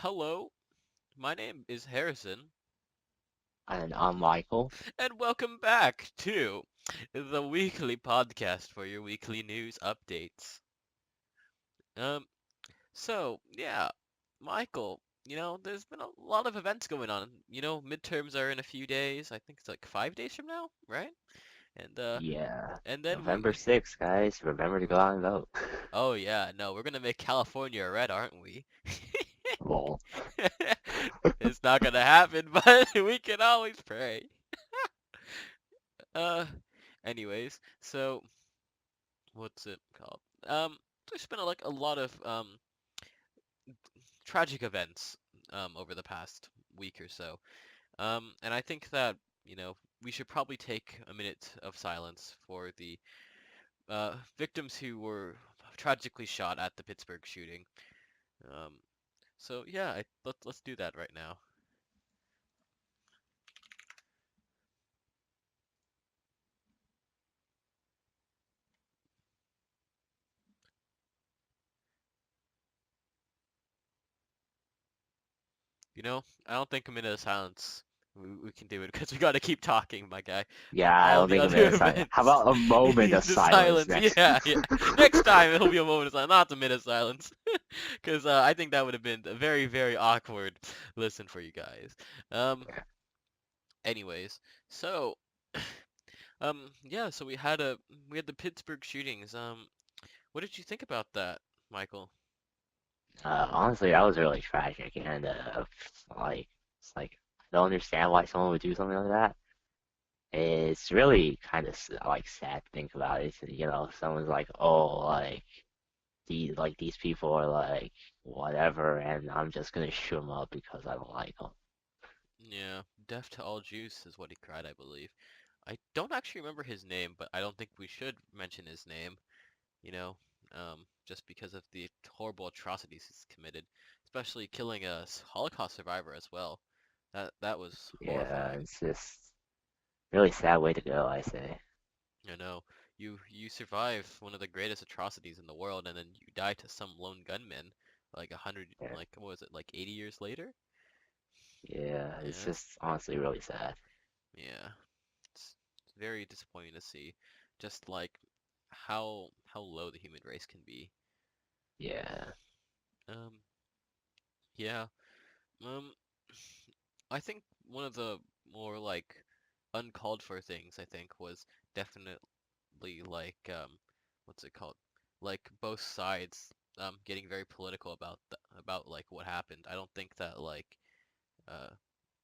Hello, my name is Harrison, And I'm Michael. and welcome back to the weekly podcast for your weekly news updates. Um, yeah, Michael, there's been a lot of events going on. Midterms are in a few days. I think it's like 5 days from now, right? And uh, Yeah, and then November 6th, guys. Remember to go out and vote. oh yeah, no, we're gonna make California red, aren't we? Lol. It's not gonna happen, but we can always pray. Uh, anyways, so what's it called? There's been like a lot of tragic events over the past week or so. And I think that we should probably take a minute of silence for the victims who were tragically shot at the Pittsburgh shooting. Um, so yeah, let's do that right now. I don't think a minute of silence we can do it because we got to keep talking, my guy, Yeah, on I all don't the think a other minute of silence. How events. about a moment of The silence silence, next? yeah, yeah. Next time it'll be a moment of silence, not a minute of silence, because I think that would have been a very, very awkward listen for you guys. Um, anyways, so yeah, so we had the Pittsburgh shootings. What did you think about that, Michael? Honestly, that was really tragic, and like, it's like I don't understand why someone would do something like that. It's really kind of like sad to think about it. Someone's like, oh, these people are like whatever, and I'm just gonna shoot them up because I don't like them. Yeah, death to all Jews is what he cried, I believe. I don't actually remember his name, but I don't think we should mention his name, you know, just because of the horrible atrocities he's committed, especially killing a Holocaust survivor as well. That was Yeah, horrifying. it's just really sad way to go, I say. You know, you survive one of the greatest atrocities in the world, and then you die to some lone gunman, like 100, Yeah, like what was it, like 80 years later? yeah, it's Yeah, just honestly really sad. yeah. It's very disappointing to see, just like how low the human race can be. Yeah, Um, yeah. Um, I think one of the more like uncalled for things I think was definitely like what's it called? Like both sides getting very political about like what happened. I don't think that like uh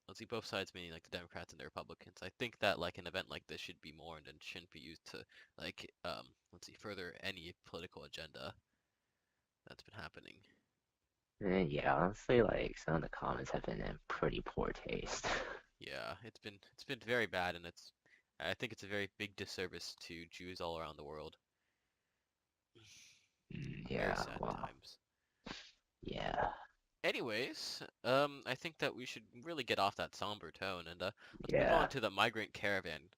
let's see, both sides meaning like the Democrats and the Republicans. I think that like an event like this should be mourned and shouldn't be used to like let's see, further any political agenda that's been happening. and yeah, honestly, like some of the comments have been in pretty poor taste. Yeah, it's been very bad, and I think it's a very big disservice to Jews all around the world. Very Yeah, sad well, times. yeah, Anyways, I think that we should really get off that somber tone and let's move on yeah. to the migrant caravan.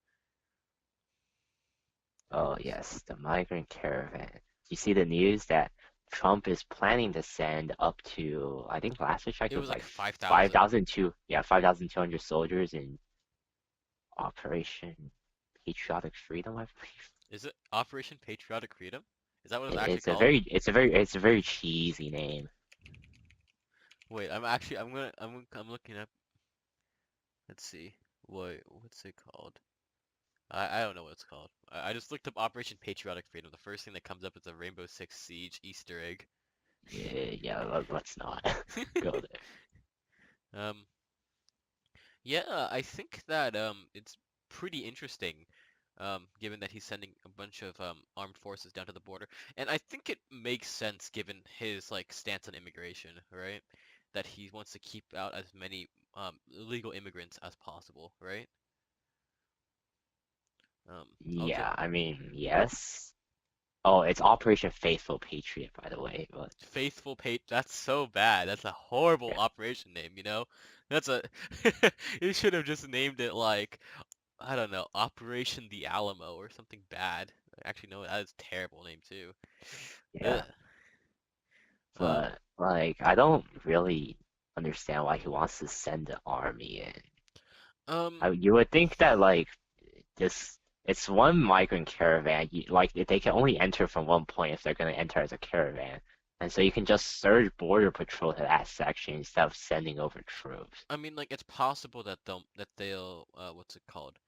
Oh yes, the migrant caravan. You see the news that Trump is planning to send up to, I think last I checked It it was was like like 5,000. 5,002, yeah, 5,200 soldiers in Operation Patriotic Freedom, I believe. Is it Operation Patriotic Freedom? Is that what it's It- actually It's a called? very, it's a very, it's a very cheesy name. Wait, I'm looking up. Let's see. What's it called? I don't know what it's called. I just looked up Operation Patriotic Freedom. The first thing that comes up is a Rainbow Six Siege Easter egg. Yeah, let's not go there. Um, yeah, I think that it's pretty interesting, given that he's sending a bunch of armed forces down to the border, and I think it makes sense given his like stance on immigration, right? That he wants to keep out as many illegal immigrants as possible, right? Also, Yeah, I mean, yes. Oh, it's Operation Faithful Patriot, by the way. But Faithful Pate, that's so bad. That's a horrible yeah, operation name. That's a you should have just named it like I don't know, Operation the Alamo or something bad. Actually, no, that is a terrible name too. yeah. Ugh. Um, But like, I don't really understand why he wants to send the army in. Um, You would think that like this, it's one migrant caravan. Like they can only enter from one point if they're going to enter as a caravan, and so you can just surge border patrol to that section instead of sending over troops. I mean, like it's possible that they'll what's it called?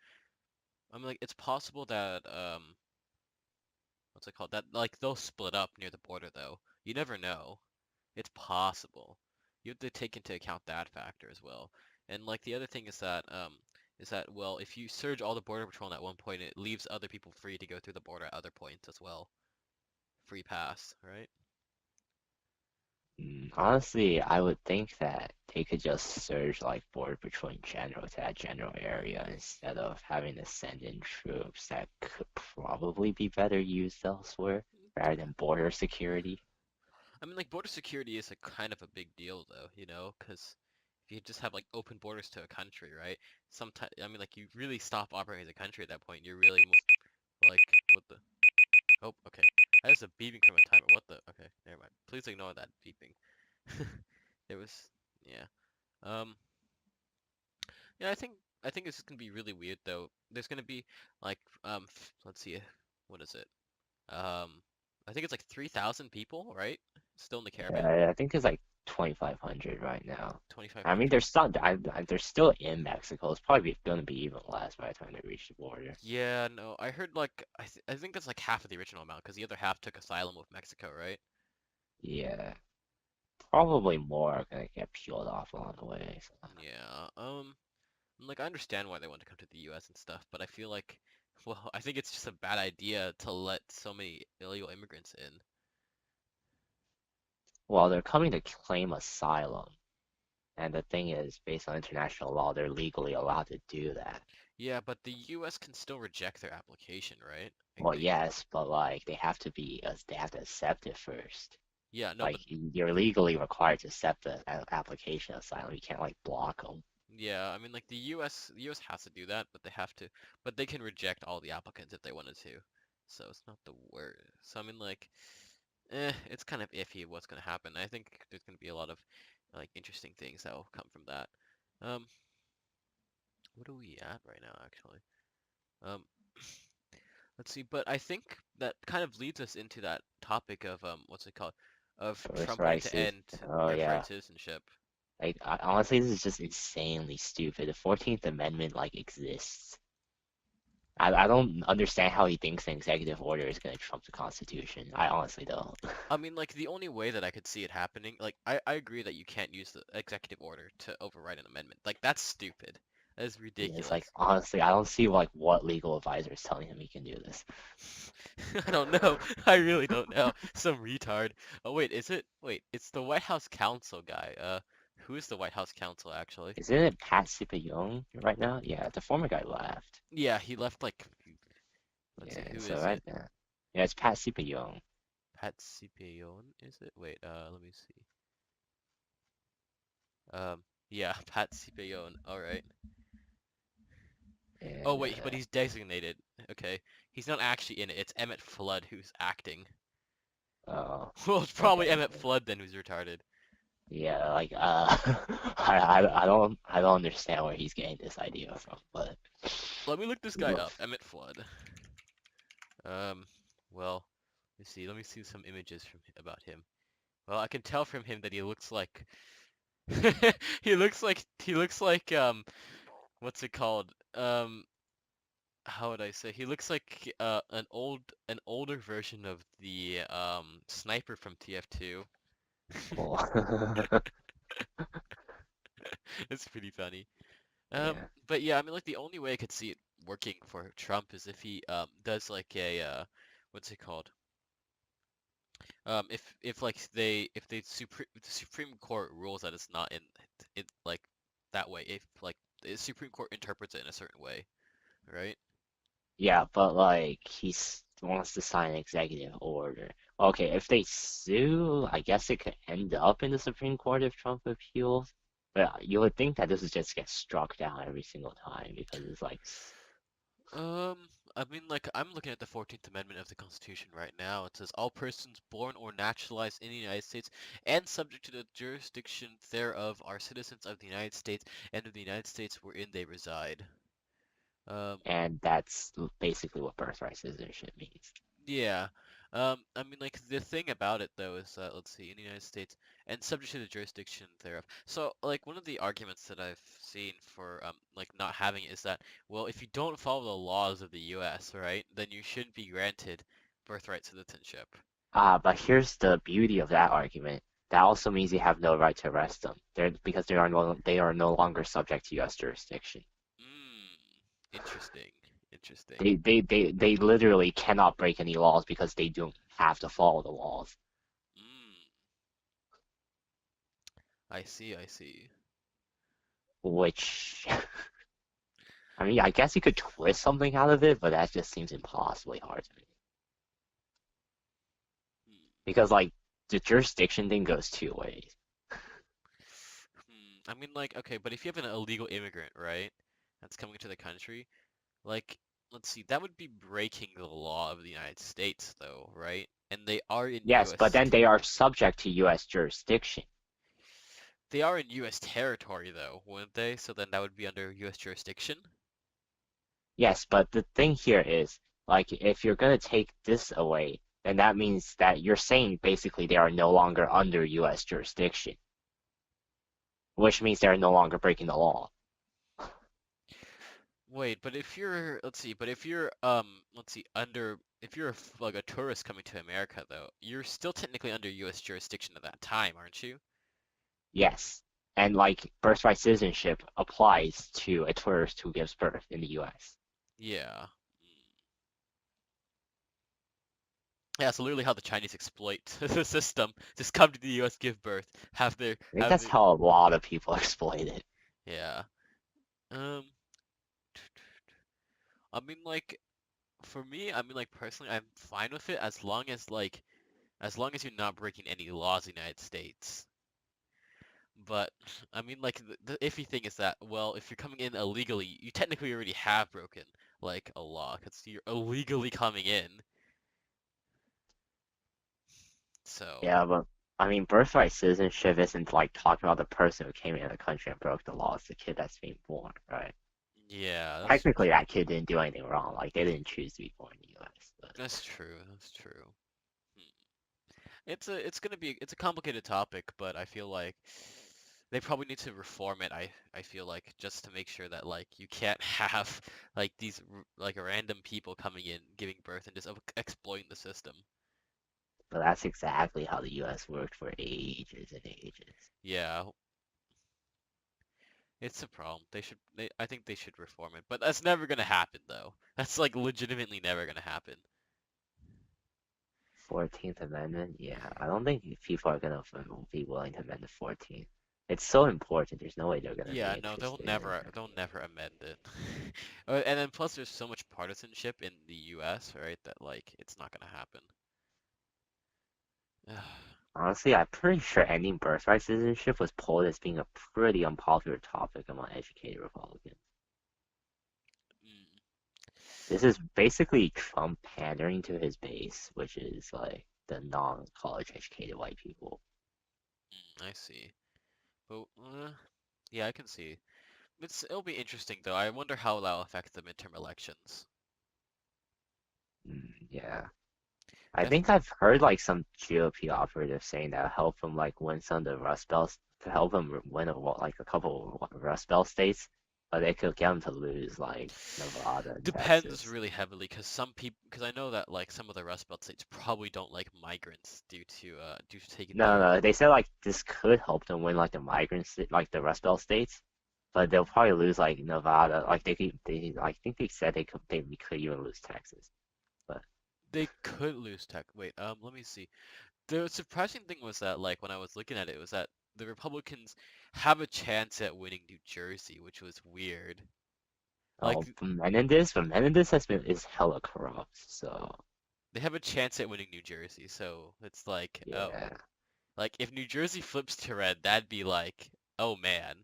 I mean, like it's possible that what's it called? That like they'll split up near the border though. You never know. It's possible. You have to take into account that factor as well. And like the other thing is that well, if you surge all the border patrol at one point, it leaves other people free to go through the border at other points as well. Free pass, right? Honestly, I would think that they could just surge like border patrol in general to that general area instead of having to send in troops that could probably be better used elsewhere rather than border security. I mean, like border security is a kind of a big deal though, you know, because if you just have like open borders to a country, right? Sometimes, I mean, like you really stop operating as a country at that point. You're really like, what the? Oh, okay. That is a beeping from a timer. What the? Okay, never mind. Please ignore that beeping. It was, yeah. Um, yeah, I think this is gonna be really weird though. There's gonna be like, let's see, what is it? I think it's like 3,000 people, right? Still in the caravan? I think it's like 2,500 right now. I mean, 2,500? they're still in Mexico. It's probably going to be even less by the time they reach the border. Yeah, no, I heard like I think that's like half of the original amount because the other half took asylum with Mexico, right? Yeah, probably more are gonna get peeled off along the way. So. Yeah. Like I understand why they want to come to the U.S. and stuff, but I feel like, well, I think it's just a bad idea to let so many illegal immigrants in. Well, they're coming to claim asylum, and the thing is, based on international law, they're legally allowed to do that. Yeah, but the U.S. can still reject their application, right? I Well, think. yes, but like they have to accept it first. Yeah, no, Like but you're legally required to accept the application of asylum. You can't like block them. yeah, I mean like the U.S. has to do that, but they can reject all the applicants if they wanted to. So it's not the worst. So I mean like, it's kind of iffy what's gonna happen. I think there's gonna be a lot of like interesting things that will come from that. Um, what are we at right now, actually? Um, let's see. But I think that kind of leads us into that topic of what's it called? Of Trump wanting Birthright to citizen. end Oh yeah. birthright citizenship. Like honestly, this is just insanely stupid. The 14th Amendment like exists. I don't understand how he thinks an executive order is going to trump the Constitution. I honestly don't. I mean, like the only way that I could see it happening, like I agree that you can't use the executive order to override an amendment. Like that's stupid. That is Yeah, it's like ridiculous. honestly, I don't see like what legal advisor is telling him he can do this. I don't know. I really don't know. Some retard. Oh wait, is it? Wait, it's the White House counsel guy. Who is the White House counsel actually? Isn't it Pat Cipollone right now? Yeah, the former guy left. Yeah, he left like. Let's see, Yeah, who so is right it? now, yeah, it's Pat Cipollone. Pat Cipion, is it? Wait, let me see. Yeah, Pat Cipion. All right. Oh And wait, but he's designated. Okay, he's not actually in it. It's Emmett Flood who's acting. oh, Well, it's probably okay, Emmett Flood then who's retarded. yeah, like I don't understand where he's getting this idea from, but Let me look this guy up. Emmett Flood. Um, well, let's see. Let me see some images from about him. Well, I can tell from him that he looks like he looks like what's it called? How would I say? He looks like an older version of the sniper from TF2. well, It's pretty funny. yeah, But yeah, I mean, like the only way I could see it working for Trump is if he does like a what's it called? If like if the Supreme Court rules that it's not in it like that way, if like the Supreme Court interprets it in a certain way, right? yeah, but like wants to sign an executive order. Okay, if they sue, I guess it could end up in the Supreme Court if Trump appeals. But you would think that this would just get struck down every single time because it's like, Um, I mean, like, I'm looking at the 14th Amendment of the Constitution right now. It says all persons born or naturalized in the United States and subject to the jurisdiction thereof are citizens of the United States and of the United States wherein they reside. Um, And that's basically what birthright citizenship means. yeah. I mean, like, the thing about it, though, is that, let's see, in the United States, and subject to the jurisdiction thereof. So, like, one of the arguments that I've seen for, like, not having it is that, well, if you don't follow the laws of the US, right, then you shouldn't be granted birthright citizenship. But here's the beauty of that argument. That also means you have no right to arrest them. Because they are no longer subject to U.S. jurisdiction. Mm, interesting, interesting. They literally cannot break any laws because they don't have to follow the laws. Mm, I see, I see. Which, I mean, I guess you could twist something out of it, but that just seems impossibly hard to me. Hmm. Because like the jurisdiction thing goes two ways. I mean, like, okay, but if you have an illegal immigrant, right, that's coming to the country, like, let's see, that would be breaking the law of the United States, though, right? And they are in Yes, but U.S. then they are subject to U.S. jurisdiction. They are in U.S. territory, though, wouldn't they? So then that would be under U.S. jurisdiction. Yes, but the thing here is, like, if you're gonna take this away, then that means that you're saying basically they are no longer under U.S. jurisdiction, which Hmm. means they're no longer breaking the law. Wait, but if you're, let's see, but if you're, let's see, if you're like a tourist coming to America, though, you're still technically under U.S. jurisdiction at that time, aren't you? Yes, and like birthright citizenship applies to a tourist who gives birth in the U.S. Yeah. Yeah, so literally how the Chinese exploit the system. Just come to the US, give birth, I think have that's the, how a lot of people exploit it. yeah. Um, I mean, like, for me, I mean, like, personally, I'm fine with it as long as you're not breaking any laws in the United States. But, I mean, like, the iffy thing is that, well, if you're coming in illegally, you technically already have broken, like, a law, because you're illegally coming in. So, Yeah, but I mean, birthright citizenship isn't like talking about the person who came into the country and broke the law. It's the kid that's being born, right? yeah, Technically, that kid didn't do anything wrong. Like, they didn't choose to be born in the U.S. But that's true, that's true. It's a complicated topic, but I feel like they probably need to reform it. I feel like just to make sure that like you can't have like like random people coming in giving birth and just exploiting the system. that's exactly how the U.S. worked for ages and ages. Yeah, it's a problem. I think they should reform it, but that's never gonna happen though. That's like legitimately never gonna happen. 14th Amendment, yeah, I don't think people are gonna be willing to amend the 14th. It's so important. There's no way they're gonna be Yeah, no, interested in it. they'll never amend it. And then plus there's so much partisanship in the US, right, that like it's not gonna happen. Honestly, I'm pretty sure ending birthright citizenship was polled as being a pretty unpopular topic among educated Republicans. Mm, This is basically Trump pandering to his base, which is like the non-college educated white people. I see. But yeah, I can see. It'll be interesting though. I wonder how that'll affect the midterm elections. Yeah. I think Definitely. I've heard like some GOP operatives saying that help them like win some of the Rust Belts to help them win like a couple Rust Belt states, but they could get them to lose like Nevada and Depends Texas. really heavily because I know that like some of the Rust Belt states probably don't like migrants due to taking No, their no, they said like this could help them win like the migrants, like the Rust Belt states, but they'll probably lose like Nevada. Like I think they said they could even lose Texas. But they could lose tech. Wait, let me see. The surprising thing was that like when I was looking at it was that the Republicans have a chance at winning New Jersey, which was weird. oh, Like But Menendez has been is hella corrupt. So they have a chance at winning New Jersey, so it's like, oh. yeah. Like if New Jersey flips to red, that'd be like, oh man.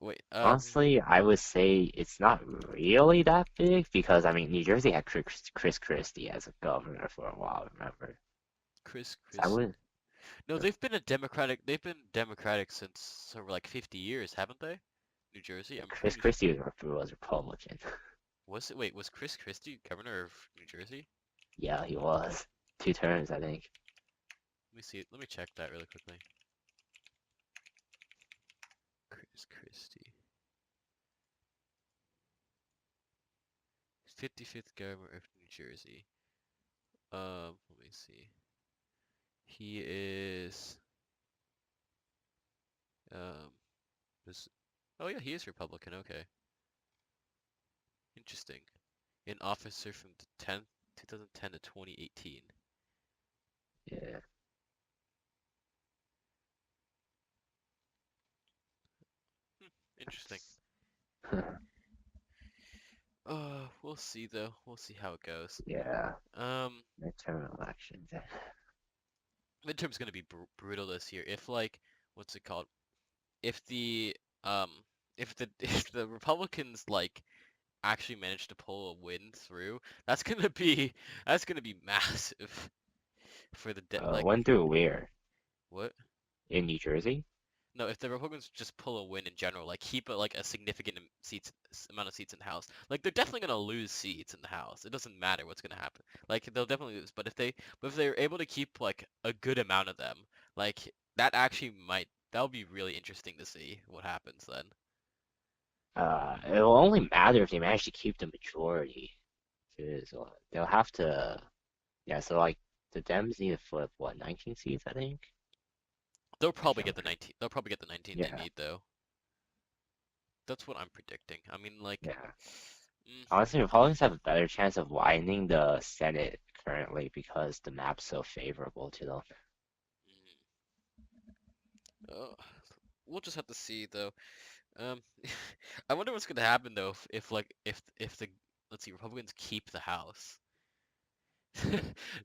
Wait, Honestly, I would say it's not really that big because I mean New Jersey had Chris Christie as a governor for a while, remember? Chris So I Chris. would No, they've been a Democratic. They've been Democratic since over like 50 years, haven't they? New Jersey. I'm Chris pretty sure. Christie was Republican. Was it? Wait, was Chris Christie governor of New Jersey? Yeah, he was 2 terms, I think. Let me see. Let me check that really quickly. Chris Christie, 55th governor of New Jersey. Let me see. He is um was oh yeah, he is Republican. Okay, interesting. An officer from the 2010 to 2018. Yeah. Interesting. We'll see though. We'll see how it goes. Yeah. Um, Midterm elections. midterm's gonna be brutal this year. If like, what's it called? If the um, if the if the Republicans like actually manage to pull a win through, that's gonna be massive for the like Went through where? what? In New Jersey? No, if the Republicans just pull a win in general, like keep like a significant amount of seats in the House, like they're definitely gonna lose seats in the House. It doesn't matter what's gonna happen. Like they'll definitely lose. But if they're able to keep like a good amount of them, like that actually might that'll be really interesting to see what happens then. It will only matter if they manage to keep the majority. 'Cause, they'll have to. Yeah, so like the Dems need to flip what, 19 seats, I think? They'll probably Actually, get the 19. They'll probably get the 19 they yeah, need though. That's what I'm predicting. I mean, like, yeah. mm, Honestly, Republicans have a better chance of widening the Senate currently because the map's so favorable to them. uh, we'll just have to see though. Um, I wonder what's gonna happen though if like if the let's see Republicans keep the House.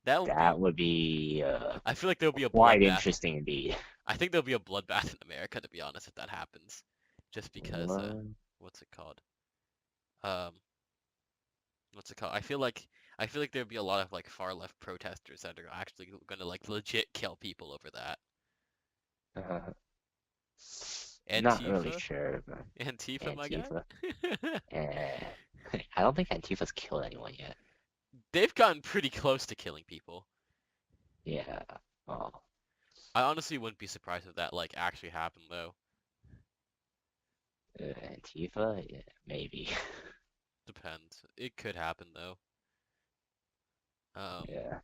That'll be. That would be I feel like there'll be a quite bloodbath. interesting indeed. I think there'll be a bloodbath in America, to be honest, if that happens. Just because what's it called? Um, what's it called? I feel like there'd be a lot of like far left protesters that are actually gonna like legit kill people over that. Uh, not really Antifa, sure, but Antifa, my guy. Antifa. Eh, I don't think Antifa's killed anyone yet. They've gotten pretty close to killing people. Yeah. Oh, I honestly wouldn't be surprised if that like actually happened though. Antifa? Yeah, maybe. Depends. It could happen though. Um, Yeah.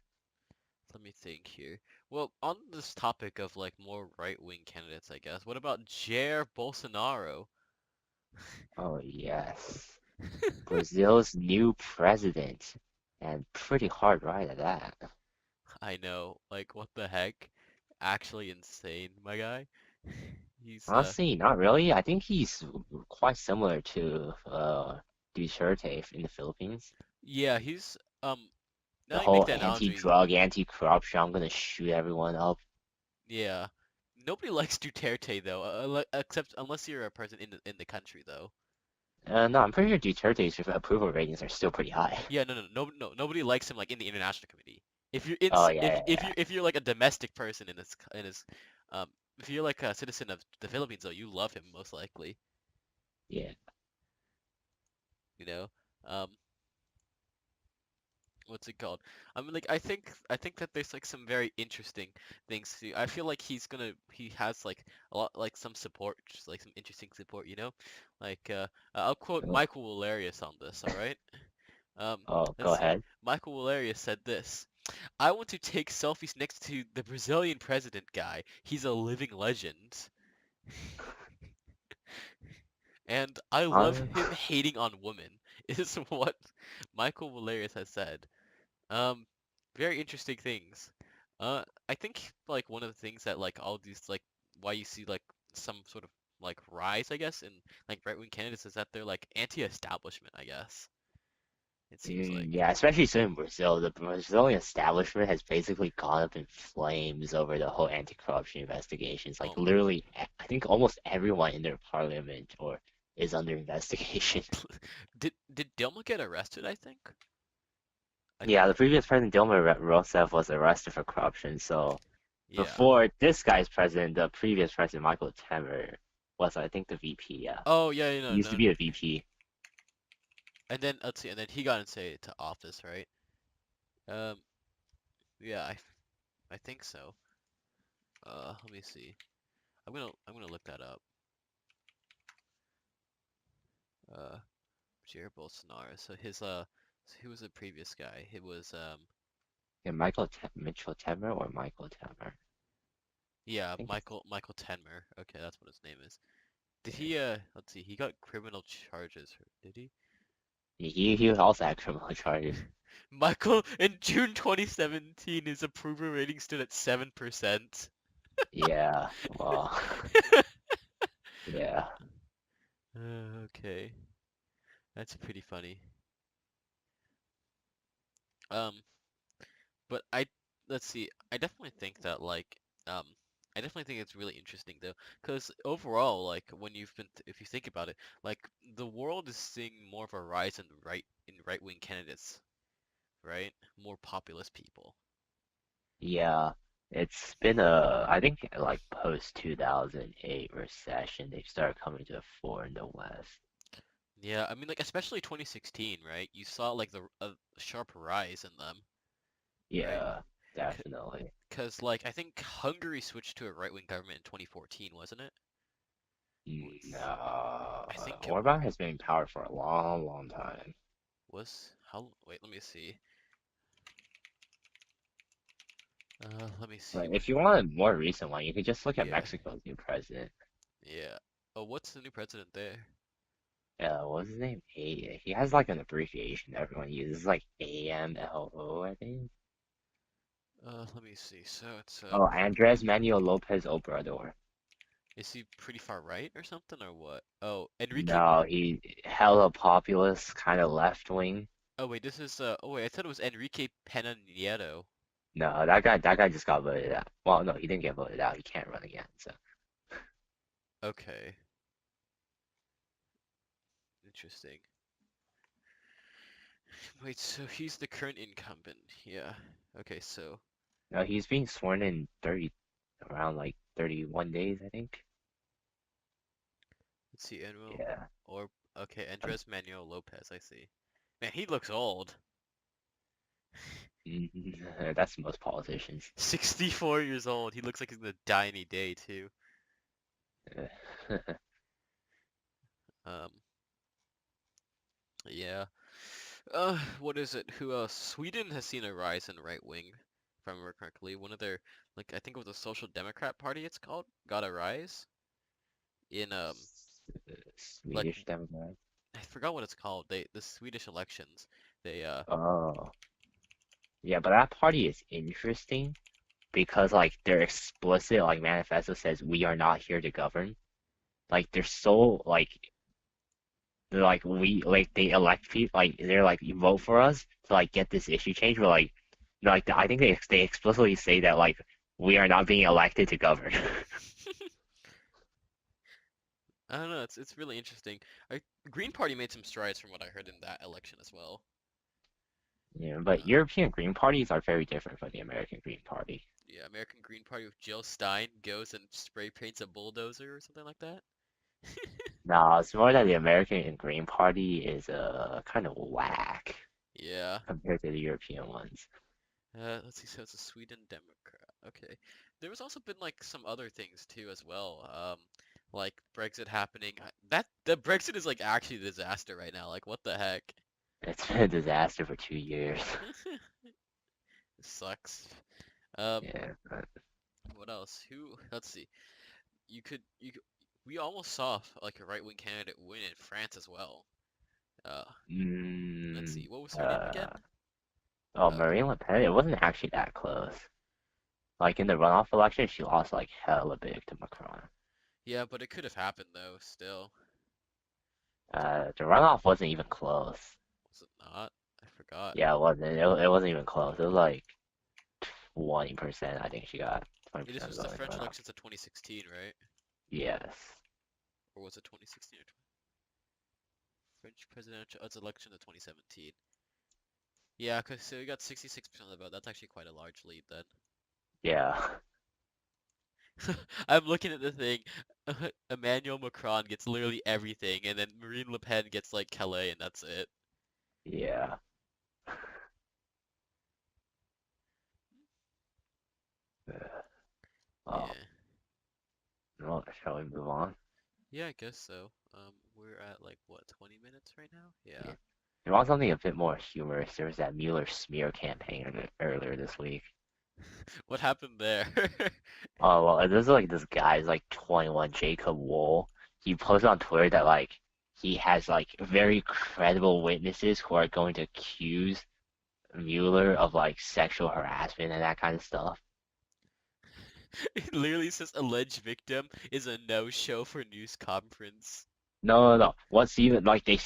let me think here. Well, on this topic of like more right-wing candidates, I guess. What about Jair Bolsonaro? Oh, yes. Brazil's new president. And pretty hard right at that. I know, like what the heck? Actually insane, my guy. He's Honestly, not really. I think he's quite similar to Duterte in the Philippines. yeah, he's now The that you make whole that analogy, anti-drug, anti-corruption, I'm gonna shoot everyone up. yeah. Nobody likes Duterte though, except unless you're a person in the country though. No, I'm pretty sure Duterte's approval ratings are still pretty high. Yeah, no, nobody likes him like in the international community. If you're in Oh yeah, yeah, if you're like a domestic person in this um if you're like a citizen of the Philippines though, you love him most likely, yeah, yeah. you know. Um what's it called? I mean like I think that there's like some very interesting things to I feel like he has like a lot like some support, just like some interesting support, you know? Like I'll quote Oh, Michael Valerius on this, all right? Um oh, go let's see. ahead. Michael Valerius said this. I want to take selfies next to the Brazilian president guy. He's a living legend. And I love Uh, him hating on women, is what Michael Valerius has said. Um, very interesting things. I think like one of the things that like all these like why you see like some sort of like rise, I guess, in like right-wing candidates is that they're like anti-establishment, I guess. It seems like. yeah, especially so in Brazil, the Brazilian establishment has basically gone up in flames over the whole anti-corruption investigations. Like Oh, literally, I think almost everyone in their parliament or is under investigation. Did Dilma get arrested, I think? I Yeah, think the previous president Dilma Rousseff was arrested for corruption. So yeah. before this guy's president, the previous president Michael Temer was, I think, the VP. Yeah, Oh yeah, he used to no. be a VP. And then let's see, and then he got into office, right? Um, yeah, I think so. Let me see. I'm gonna look that up. Uh, Jair Bolsonaro. So he was the previous guy. It was Yeah, Mitchell Temer or Michael Temer. I yeah, think it's Michael Tenmer. Okay, that's what his name is. Did yeah. he let's see, he got criminal charges, did he? He also had criminal charges. Michael in June 2017 his approval rating stood at 7%. Yeah, well, yeah. Okay. That's pretty funny. Um but let's see. I definitely think that um I definitely think it's really interesting though, because overall, like when if you think about it, like the world is seeing more of a rise in right-wing candidates, right? More populist people. Yeah, it's been I think like post 2008 recession, they started coming to the fore in the West. Yeah, I mean like especially 2016, right? You saw like the a sharp rise in them, right? Yeah, definitely. Because like I think Hungary switched to a right-wing government in 2014, wasn't it? Was I think it Orban has been in power for a long, long time. was how? Wait, let me see. Let me see. But if you want a more recent one, you could just look at Yeah, Mexico's new president. yeah. Oh, what's the new president there? What's his name? He has like an abbreviation everyone uses, like AMLO, I think. Let me see. So it's Oh, Andres Manuel Lopez Obrador. is he pretty far right or something or what? Oh, Enrique. No, he hella populist, kind of left wing. Oh wait, this is oh wait, I thought it was Enrique Pena Nieto. No, that guy just got voted out. Well, no, he didn't get voted out. He can't run again. So Okay, interesting. Wait, so he's the current incumbent. Yeah. Okay, so no, he's being sworn in 30 around like 31 days, I think. let's see, Manuel Yeah, or okay, Andres Manuel Lopez. I see. Man, he looks old. that's most politicians. 64 years old. He looks like he's gonna die any day too. Um, yeah. What is it? Who else? Sweden has seen a rise in right wing, if I remember correctly. One of their, like, I think it was the Social Democrat Party, it's called, got a rise in like Swedish Democrat. I forgot what it's called. The Swedish elections. They Oh, yeah, but that party is interesting because like their explicit like manifesto says we are not here to govern. Like they're so like they're like we like they elect people like they're like you vote for us to like get this issue changed. But like I think they explicitly say that like we are not being elected to govern. I don't know. It's really interesting. Green Party made some strides from what I heard in that election as well. Yeah, but Uh, European Green parties are very different from the American Green Party. yeah, American Green Party with Jill Stein goes and spray paints a bulldozer or something like that. No, it's more that the American Green Party is kind of whack Yeah. compared to the European ones. Let's see. So it's a Sweden Democrat. Okay. There was also been like some other things too as well. Like Brexit happening. That the Brexit is like actually a disaster right now. Like what the heck? It's been a disaster for 2 years. It sucks. Um, Yeah, but what else? Let's see. We almost saw like a right-wing candidate win in France as well. Uh, let's mm, see. What was her name again? uh, oh, Uh, Marine Le Pen, it wasn't actually that close. Like in the runoff election, she lost like hella big to Macron. yeah, but it could have happened though. Still, The runoff wasn't even close. was it not? I forgot. Yeah, it wasn't. It wasn't even close. It was like 20%. I think she got This 20% was the vote in the French runoff. elections of 2016, right? Yes. Or was it 2016 or French presidential it's election of 2017? Yeah, cause so we got 66% of the vote. That's actually quite a large lead then. Yeah. I'm looking at the thing. Emmanuel Macron gets literally everything, and then Marine Le Pen gets like Calais, and that's it. Yeah. Oh, Yeah. well, shall we move on? Yeah, I guess so. We're at like what, 20 minutes right now? Yeah. Yeah. You want something a bit more humorous? There was that Mueller smear campaign earlier this week. What happened there? Oh well, there's like this guy's like 21, Jacob Wool. He posted on Twitter that like he has like very credible witnesses who are going to accuse Mueller of like sexual harassment and that kind of stuff. It literally says alleged victim is a no-show for news conference. No, no, no. What's even like they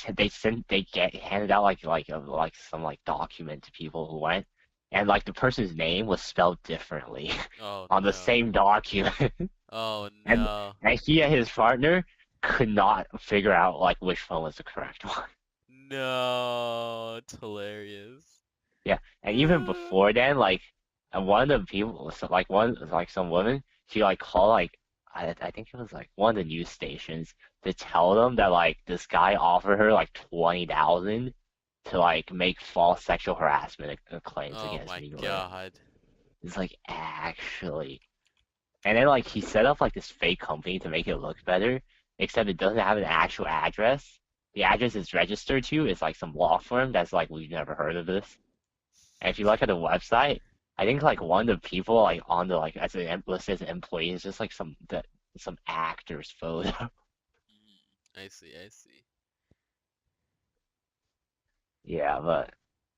get handed out like some like document to people who went, and like the person's name was spelled differently Oh on the no. same document, Oh and no. and he and his partner could not figure out like which one was the correct one. No, it's hilarious. Yeah, and even before then, like, and one of the people, so, like like some woman, she like called like I think it was like one of the news stations to tell them that like this guy offered her like 20,000 to like make false sexual harassment claims Oh against my Mueller. God. It's like actually, and then like he set up like this fake company to make it look better, except it doesn't have an actual address. The address it's registered to is like some law firm that's like we've never heard of this. And if you look at the website, I think like one of the people like on the like as an listed as an employee is just like some actor's photo. I see, I see. Yeah, but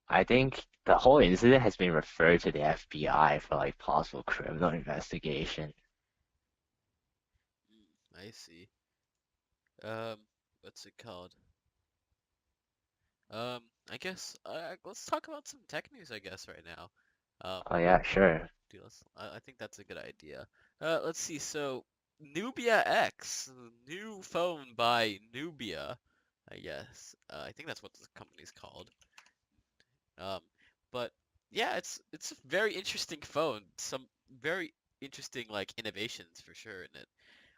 I think the whole incident has been referred to the FBI for like possible criminal investigation. I see. Um, what's it called? I guess let's talk about some tech news, I guess, right now. Um, Oh yeah, sure. I think that's a good idea. Let's see. So, Nubia X, new phone by Nubia, I guess. I think that's what the company's called. Um, but yeah, it's a very interesting phone. Some very interesting like innovations for sure in it,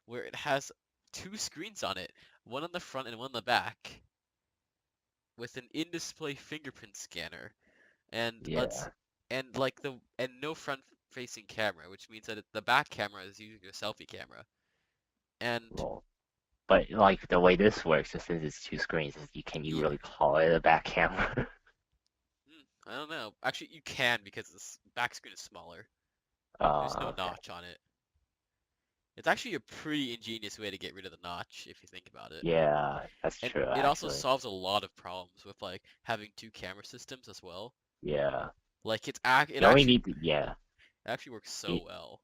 where it has two screens on it, one on the front and one on the back, with an in-display fingerprint scanner, and let's Yeah. and like the and no front-facing camera, which means that the back camera is using a selfie camera. And Well, but like the way this works, since it's two screens, is you yeah, really call it a back camera? I don't know. Actually, you can because this back screen is smaller. There's no Okay. notch on it. It's actually a pretty ingenious way to get rid of the notch if you think about it. Yeah, that's And true it also actually. solves a lot of problems with like having two camera systems as well. Yeah. Like it You only actually need to, yeah. works so You, well.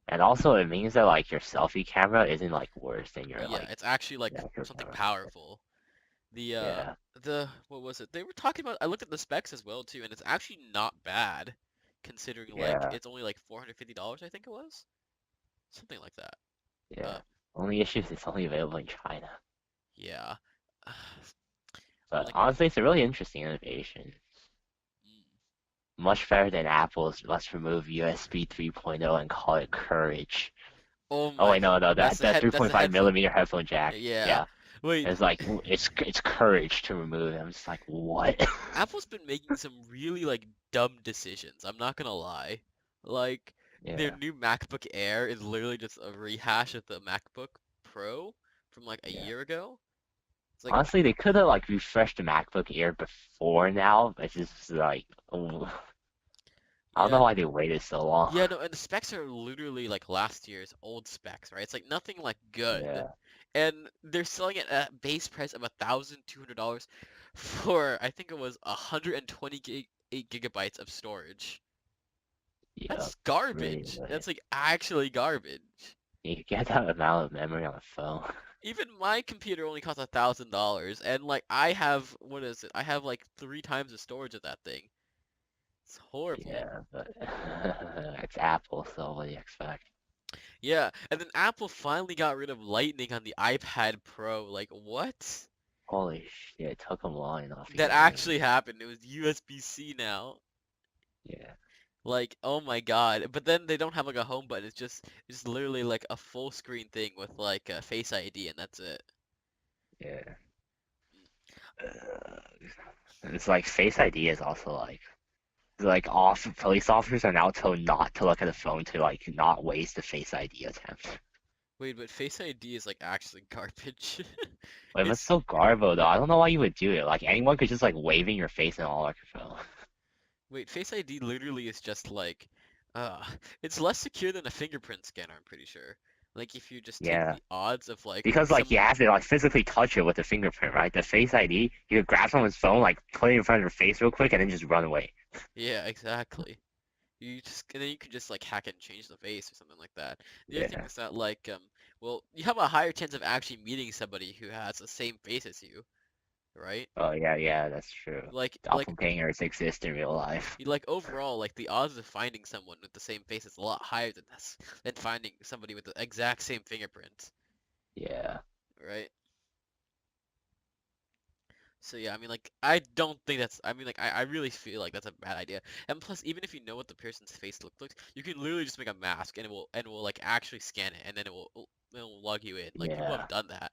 And also, it means that like your selfie camera isn't like worse than your Yeah, like it's actually like actual something camera. powerful. The Yeah, what was it? They were talking about I looked at the specs as well too, and it's actually not bad considering like yeah, it's only like $450 I think it was. Something like that. yeah. Um Only issue is it's only available in China. yeah. But Only honestly, it's a really interesting innovation. mm, Much better than Apple's let's remove USB 3.0 and call it Courage. oh Oh my wait, no, that that's the 3.5 headphone. millimeter headphone jack. Yeah. Yeah, Wait, it's like it's Courage to remove it. I'm just like, what? Apple's been making some really like dumb decisions. I'm not gonna lie. Like their Yeah, new MacBook Air is literally just a rehash of the MacBook Pro from like a yeah. year ago. It's like Honestly, they could have like refreshed the MacBook Air before now. It's just like, I don't yeah, know why they waited so long. yeah, no, and the specs are literally like last year's old specs, right? It's like nothing like good. Yeah, And they're selling it at base price of $1,200 for I think it was 128 gigabytes of storage. yeah, That's really, garbage. really. That's like actually garbage. You can get that amount of memory on a phone. Even my computer only costs $1,000, and like I have what is it? I have like 3 times the storage of that thing. It's horrible. Yeah, but it's Apple, so what do you expect? Yeah, and then Apple finally got rid of Lightning on the iPad Pro. Like, what? Holy shit, it took them long enough to That get rid of it. actually happened. It was USB-C now. Yeah, Like, oh my God. But then they don't have like a home button. It's literally like a full screen thing with like a Face ID and that's it. yeah. Uh, it's like Face ID is also like off police officers are now told not to look at the phone to like not waste the Face ID attempt. Wait, but Face ID is like actually garbage. But it's It's so garbo though. I don't know why you would do it. Like anyone could just like waving your face and all like your phone. Wait, Face ID literally is just like uh it's less secure than a fingerprint scanner, I'm pretty sure. Like if you just take Yeah. the odds of like Because like you someone have to like physically touch it with the fingerprint, right? The Face ID, you could grab someone's phone, like put it in front of your face real quick, and then just run away. yeah, exactly. You just and then you can just like hack it and change the face or something like that. The other thing Yeah. is that like well, you have a higher chance of actually meeting somebody who has the same face as you, right? Oh yeah, yeah, that's true. Like Doppelgangers exist in real life. like overall like the odds of finding someone with the same face is a lot higher than this than finding somebody with the exact same fingerprint, Yeah. right? So yeah, I mean like I don't think that's I mean like I really feel like that's a bad idea. And plus even if you know what the person's face looks like, you can literally just make a mask and it will like actually scan it and then it will log you in. Like people have Yeah. done that.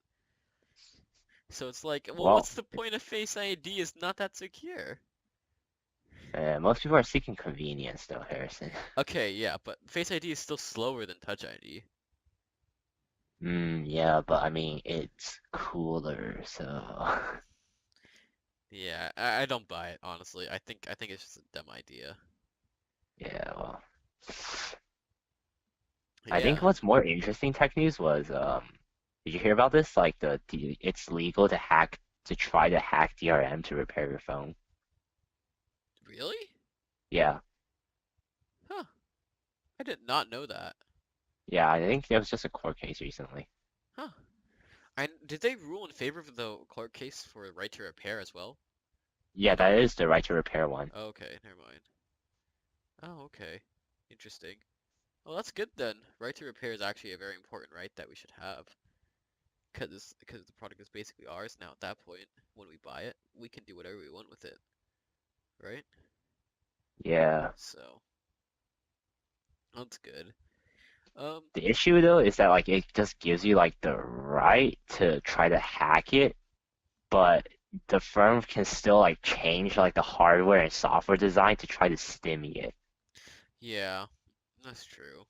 So it's like, well, Well, what's the point of Face ID? It's not that secure. most people are seeking convenience though, Harrison. Okay, yeah, but Face ID is still slower than Touch ID. Yeah, but I mean it's cooler, so Yeah, I don't buy it, honestly. I think it's just a dumb idea. yeah, well. I think Yeah, what's more interesting tech news was did you hear about this? Like it's legal to try to hack DRM to repair your phone. really? Yeah. Huh. I did not know that. Yeah, I think there was just a court case recently. Huh. And did they rule in favor of the court case for right to repair as well? Yeah, I don't that know. is the right to repair one. Okay, never mind. Oh, okay. Interesting. Well, that's good then. Right to repair is actually a very important right that we should have. Because the product is basically ours now at that point. When we buy it, we can do whatever we want with it, right? Yeah. So, that's good. Um, The issue though is that like it just gives you like the right to try to hack it, but the firm can still like change like the hardware and software design to try to stimmy it. yeah, that's true.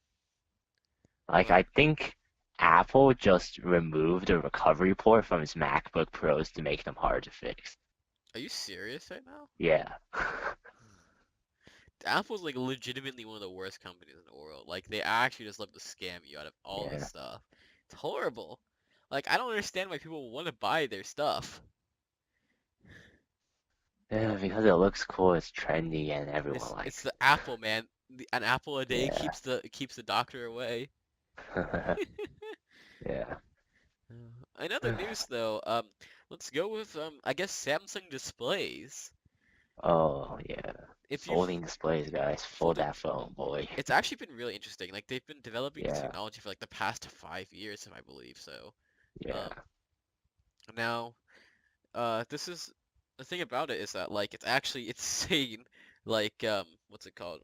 Like But I think Apple just removed the recovery port from its MacBook Pros to make them hard to fix. are you serious right now? Yeah. Apple's like legitimately one of the worst companies in the world. Like they actually just love to scam you out of all this Yeah. stuff. It's horrible. Like I don't understand why people want to buy their stuff. Yeah, because it looks cool, it's trendy, and everyone It's likes the Apple man. An apple a day it. keeps the doctor away. Yeah. Yeah. In other news though, let's go with I guess Samsung displays. Oh, yeah. If you've Folding displays, guys. Fold folded, that phone, boy. it's actually been really interesting. Like they've been developing this Yeah. technology for like the past 5 years, if I believe so. Yeah. Um, now, this is the thing about it is that like it's actually insane. Like what's it called?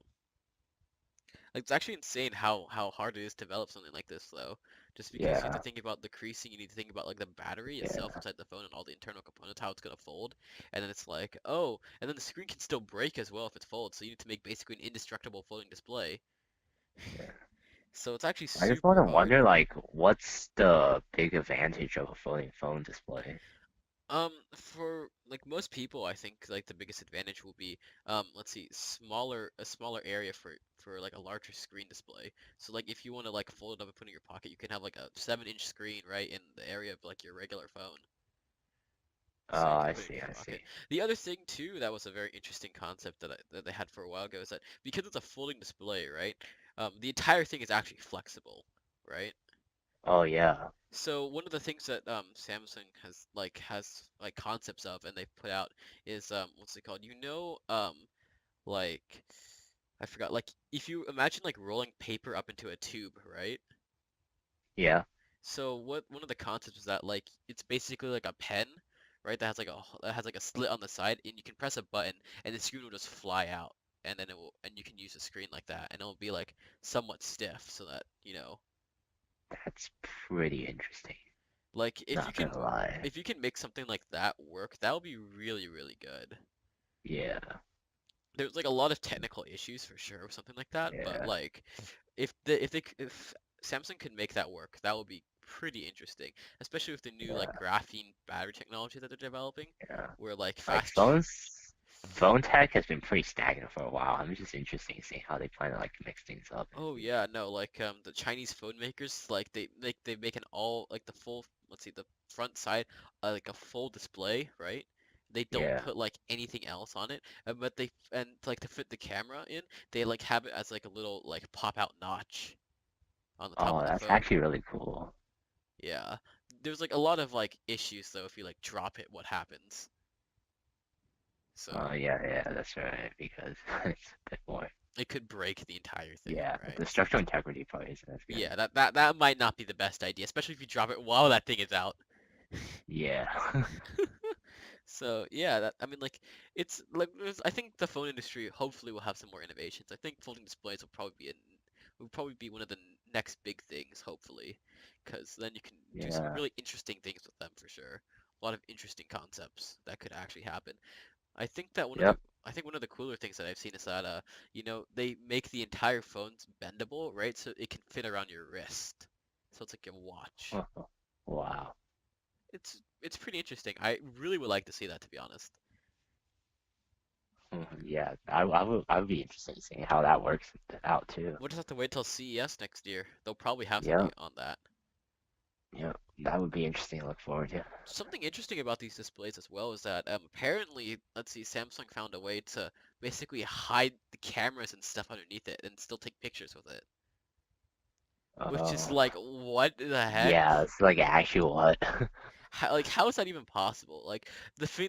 Like it's actually insane how hard it is to develop something like this though. Just because you have to Yeah. think about the creasing, you need to think about like the battery itself Yeah. inside the phone and all the internal components, how it's gonna fold, and then it's like, oh, and then the screen can still break as well if it folds, so you need to make basically an indestructible folding display. Yeah. So it's actually I just want super to hard. wonder, like, what's the big advantage of a floating phone display? For like most people, I think like the biggest advantage will be, let's see, a smaller area for like a larger screen display. So like if you want to like fold it up and put it in your pocket, you can have like a 7-inch screen right in the area of like your regular phone. Oh, So you can I put it in see. your I pocket. see. The other thing too that was a very interesting concept that they had for a while ago is that because it's a folding display, right? The entire thing is actually flexible, right? Oh, yeah. So one of the things that Samsung has concepts of and they've put out is what's it called? Like I forgot, like if you imagine like rolling paper up into a tube, right? Yeah. So what one of the concepts is that like it's basically like a pen, right? That has like that has like a slit on the side, and you can press a button, and the screen will just fly out, and then it will, and you can use the screen like that, and it'll be like somewhat stiff, so that That's pretty interesting. like Not gonna lie. if you can make something like that work, that would be really really good. Yeah. There's like a lot of technical issues for sure with something like that, but Yeah. like if Samsung could make that work, that would be pretty interesting, especially with the new like Yeah. graphene battery technology that they're developing, Yeah. where like Like fast. phone tech has been pretty stagnant for a while. I'm just interested in seeing how they plan to like mix things up in the Oh future. yeah, no, like the Chinese phone makers, like they make an all like the full, let's see, the front side, like a full display, right? They don't Yeah. put like anything else on it, but they and like to fit the camera in, they like have it as like a little like pop out notch on the top Oh, of the that's phone. actually really cool. Yeah. There's like a lot of like issues though if you like drop it, what happens? Oh, So yeah, yeah, that's right. Because it's a bit more. it could break the entire thing, Yeah, right? the structural integrity part isn't as good. Yeah, that might not be the best idea, especially if you drop it while that thing is out. Yeah. So yeah, that I mean like it's like I think the phone industry hopefully will have some more innovations. I think folding displays will probably be one of the next big things, hopefully, because then you can do some Yeah. really interesting things with them for sure. A lot of interesting concepts that could actually happen. I think that Yep. I think one of the cooler things that I've seen is that they make the entire phones bendable, right? So it can fit around your wrist. So it's like a watch. Wow. It's pretty interesting. I really would like to see that, to be honest. Yeah, I would be interested in seeing how that works out too. We'll just have to wait till CES next year. They'll probably have something Yeah, on that. yeah, that would be interesting to look forward to. Something interesting about these displays as well is that apparently, let's see, Samsung found a way to basically hide the cameras and stuff underneath it and still take pictures with it. Which is Oh, like, what the heck? yeah, it's like actually what? How is that even possible? Like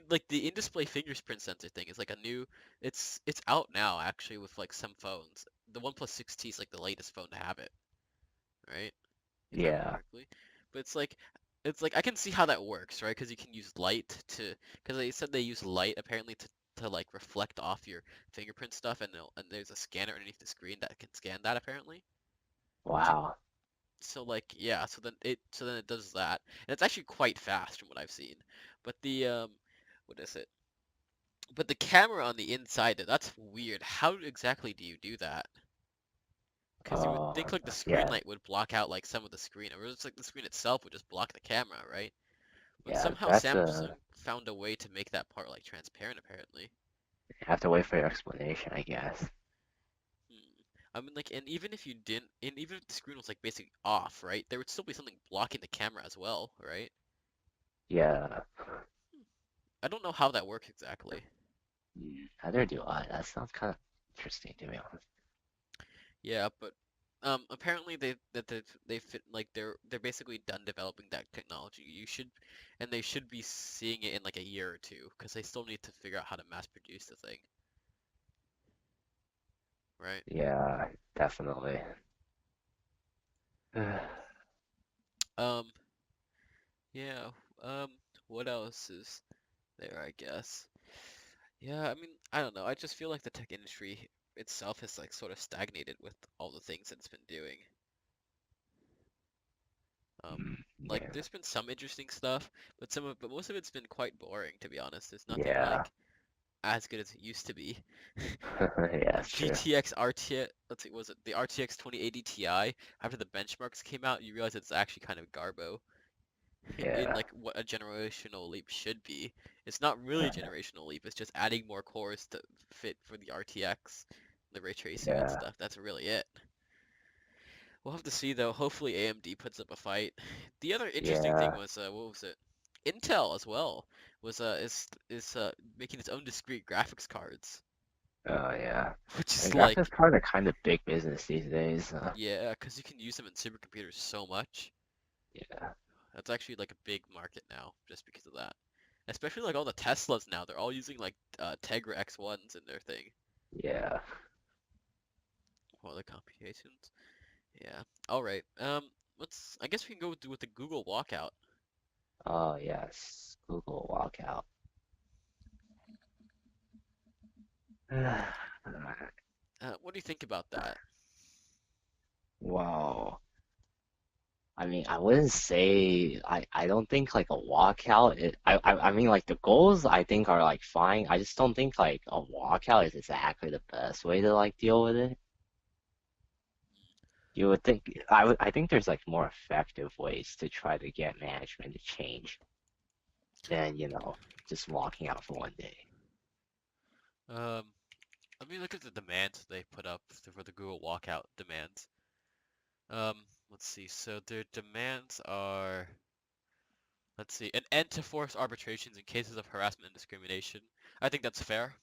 like the in-display fingerprint sensor thing is like a new. It's out now actually with like some phones. The OnePlus 6T is like the latest phone to have it, right? If I remember Yeah. correctly. But it's like I can see how that works, right? Because you can use light to because they said they use light apparently to like reflect off your fingerprint stuff, and there's a scanner underneath the screen that can scan that apparently. Which Wow. so like yeah, so then it does that, and it's actually quite fast from what I've seen. But the what is it? But the camera on the inside, that's weird. How exactly do you do that? Because you would think Oh, like the screen yeah, light would block out like some of the screen, or it's like the screen itself would just block the camera, right? But yeah. somehow That's Samsung found a way to make that part like transparent apparently. have to wait for your explanation, I guess. Hmm. I mean like, and even if you didn't, and even if the screen was like basically off, right? There would still be something blocking the camera as well, right? Yeah. I don't know how that works exactly. Neither do I. That sounds kind of interesting to be honest. Yeah, but apparently they fit like they're basically done developing that technology. And they should be seeing it in like a year or two because they still need to figure out how to mass produce the thing, right? Yeah, definitely. Um, yeah. Um, what else is there, I guess? Yeah, I mean, I don't know. I just feel like the tech industry itself has like sort of stagnated with all the things that it's been doing. Um, like Yeah. there's been some interesting stuff, but most of it's been quite boring, to be honest. There's nothing Yeah. like as good as it used to be. Yeah, The that's true. GTX RTX, let's see, was it the RTX 2080 Ti? After the benchmarks came out, you realize it's actually kind of garbo in Yeah. like what a generational leap should be. It's not really a generational leap. It's just adding more cores to fit for the RTX, the ray tracing and Yeah. stuff. That's really it. We'll have to see though. Hopefully AMD puts up a fight. The other interesting thing Yeah. was what was it? Intel as well is making its own discrete graphics cards, Oh yeah. which And is graphics like cards are kind of big business these days. yeah, because you can use them in supercomputers so much. Yeah. That's actually like a big market now just because of that. Especially like all the Teslas now, they're all using like Tegra X1s in their thing. Yeah. All the computations. Yeah. All right. let's. I guess we can go with the Google walkout. Oh yes, Google walkout. What do you think about that? Wow. I mean, I wouldn't say I don't think like a walkout. I mean like the goals I think are like fine. I just don't think like a walkout is exactly the best way to like deal with it. You would think I think there's like more effective ways to try to get management to change than, just walking out for one day. Um, Let me look at the demands they put up for the Google walkout demands. Let's see. So their demands are, let's see, an end to forced arbitrations in cases of harassment and discrimination. I think that's fair.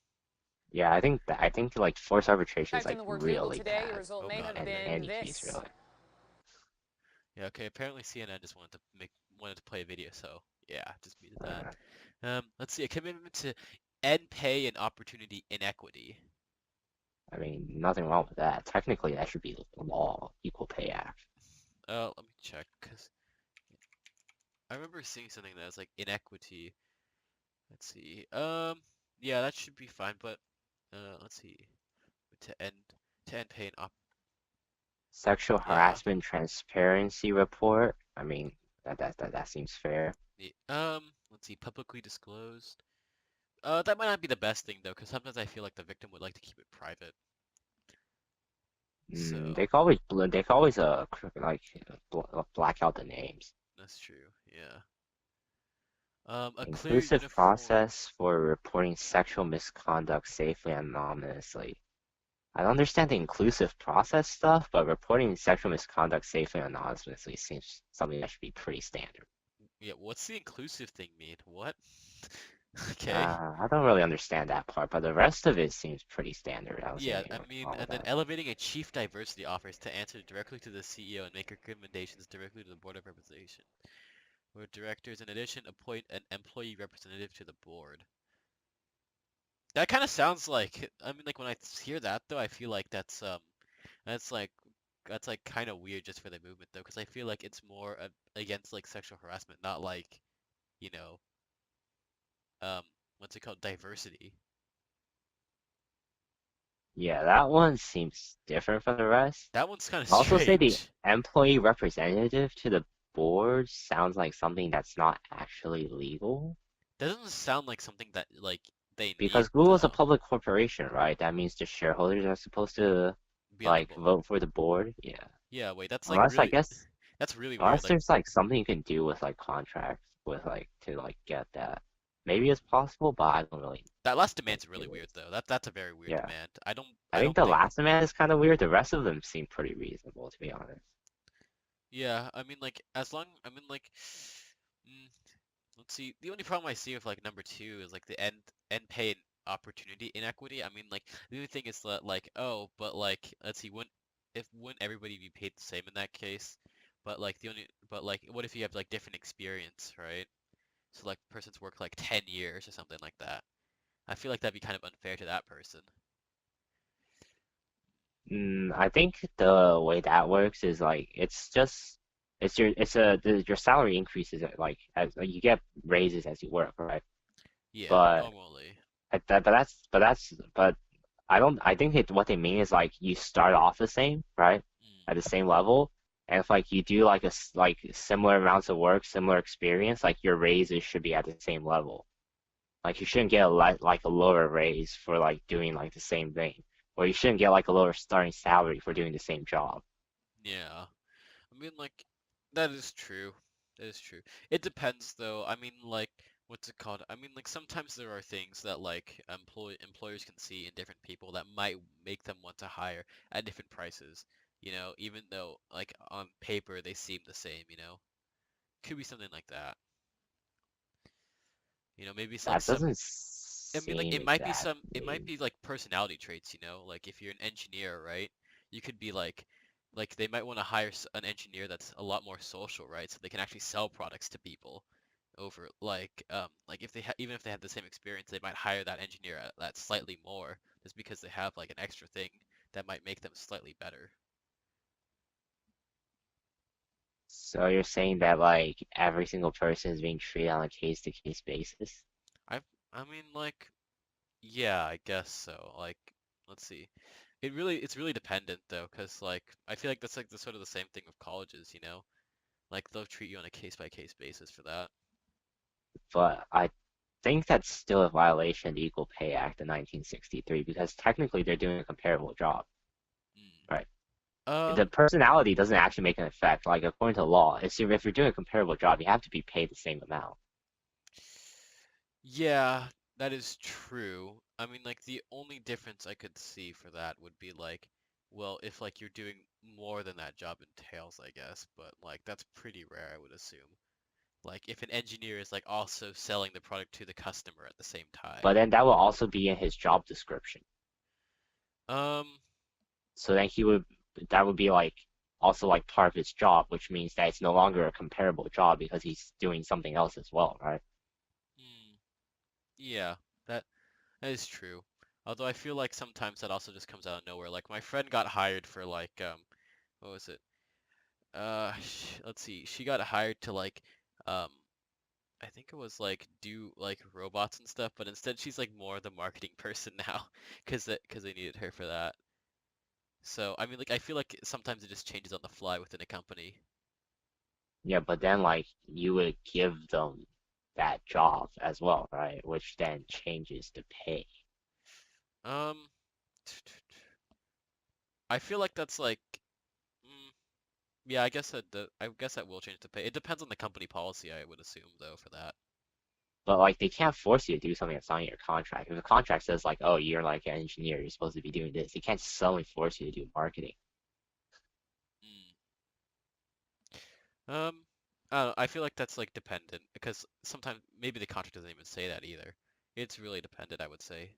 Yeah, I think like forced arbitration is Typed in like the word Google really today, your bad result Oh may God. have in been any case this. really. Yeah. Okay. Apparently CNN just wanted to play a video, so yeah, just muted that. Uh, Let's see. A commitment to end pay and opportunity inequity. I mean, nothing wrong with that. Technically, that should be law, Equal Pay Act. Let me check, cause I remember seeing something that was like inequity. Let's see. Yeah, that should be fine, but let's see. To end to end pay and op. Sexual Yeah. harassment transparency report. I mean, that seems fair. Let's see. Publicly disclosed. That might not be the best thing though, because sometimes I feel like the victim would like to keep it private. So They could always like black out the names. that's true. Yeah. A clear Inclusive uniform. process for reporting sexual misconduct safely and anonymously. I don't understand the inclusive process stuff, but reporting sexual misconduct safely and anonymously seems something that should be pretty standard. Yeah. What's the inclusive thing mean? What? Okay. I don't really understand that part, but the rest of it seems pretty standard. I don't see Yeah, I anything mean, wrong with and then that. elevating a chief diversity office to answer directly to the CEO and make recommendations directly to the board of representation. Where directors, in addition, appoint an employee representative to the board. That kind of sounds like, I mean, like when I hear that though, I feel like that's like, that's like kind of weird just for the movement though, because I feel like it's more against like sexual harassment, not like, you know, um, what's it called, diversity. Yeah, that one seems different from the rest. That one's kind of I also say the strange. employee representative to the board sounds like something that's not actually legal That doesn't sound like something that like they need because Google is a though. public corporation, right? That means the shareholders are supposed to Be on the like board. vote for the board. Yeah. Yeah, wait, that's like Unless I really, guess that's really weird. unless Like there's like something you can do with like contracts with like to like get that. Maybe it's possible, but I don't really that last think demand's really it weird is. though. That's a very weird Yeah. demand. I I think don't the think. last demand is kind of weird. The rest of them seem pretty reasonable, to be honest. Yeah, I mean like as long I mean like mm, let's see. The only problem I see with like number two is like the end pay and opportunity inequity. I mean like the only thing is that like oh, but like let's see, wouldn't everybody be paid the same in that case? But like what if you have like different experience, right? So like person's work like 10 years or something like that. I feel like that'd be kind of unfair to that person. I think the way that works is like your salary increases as like, you get raises as you work, right? Yeah, But normally. but I think what they mean is like you start off the same, right? At the Mm, same level, and if like you do like similar amounts of work, similar experience, like your raises should be at the same level. Like you shouldn't get like a lower raise for like doing like the same thing, or you shouldn't get like a lower starting salary for doing the same job. yeah. I mean, like, that is true. That is true. It depends, though. I mean, like, what's it called? I mean, like, sometimes there are things that, like, employers can see in different people that might make them want to hire at different prices, even though, like, on paper they seem the same, Could be something like that. Maybe it's like That some doesn't I mean, like seem it might exactly. be like personality traits, Like if you're an engineer, right? You could be like they might want to hire an engineer that's a lot more social, right? So they can actually sell products to people over like if even if they have the same experience, they might hire that engineer at slightly more just because they have like an extra thing that might make them slightly better. So you're saying that like every single person is being treated on a case-to-case basis? I I mean like yeah, I guess so. Like let's see. It's really dependent though, 'cause like I feel like that's like the sort of the same thing with colleges, you know? Like they'll treat you on a case by case basis for that. But I think that's still a violation of the Equal Pay Act of 1963 because technically they're doing a comparable job, right? Mm. The personality doesn't actually make an effect. Like according to law, if you're doing a comparable job, you have to be paid the same amount. Yeah, that is true. I mean, like the only difference I could see for that would be like, well, if like you're doing more than that job entails, I guess, but like that's pretty rare, I would assume. Like if an engineer is like also selling the product to the customer at the same time. But then that will also be in his job description. Um, So then that would be like also like part of his job, which means that it's no longer a comparable job because he's doing something else as well, right? hmm, yeah, that that is true. Although I feel like sometimes that also just comes out of nowhere. Like my friend got hired for like what was it? Let's see. She got hired to like um I think it was like do like robots and stuff, but instead she's like more the marketing person now, cause they needed her for that. So I mean, like I feel like sometimes it just changes on the fly within a company. Yeah, but then like you would give them that job as well, right? Which then changes the pay. Um, I feel like that's like, mm, yeah, I guess that will change the pay. It depends on the company policy, I would assume though, for that. But like they can't force you to do something that's not in your contract. If the contract says like, oh, you're like an engineer, you're supposed to be doing this, they can't suddenly force you to do marketing. Mm. Um, I don't know, I feel like that's like dependent because sometimes maybe the contract doesn't even say that either. It's really dependent, I would say,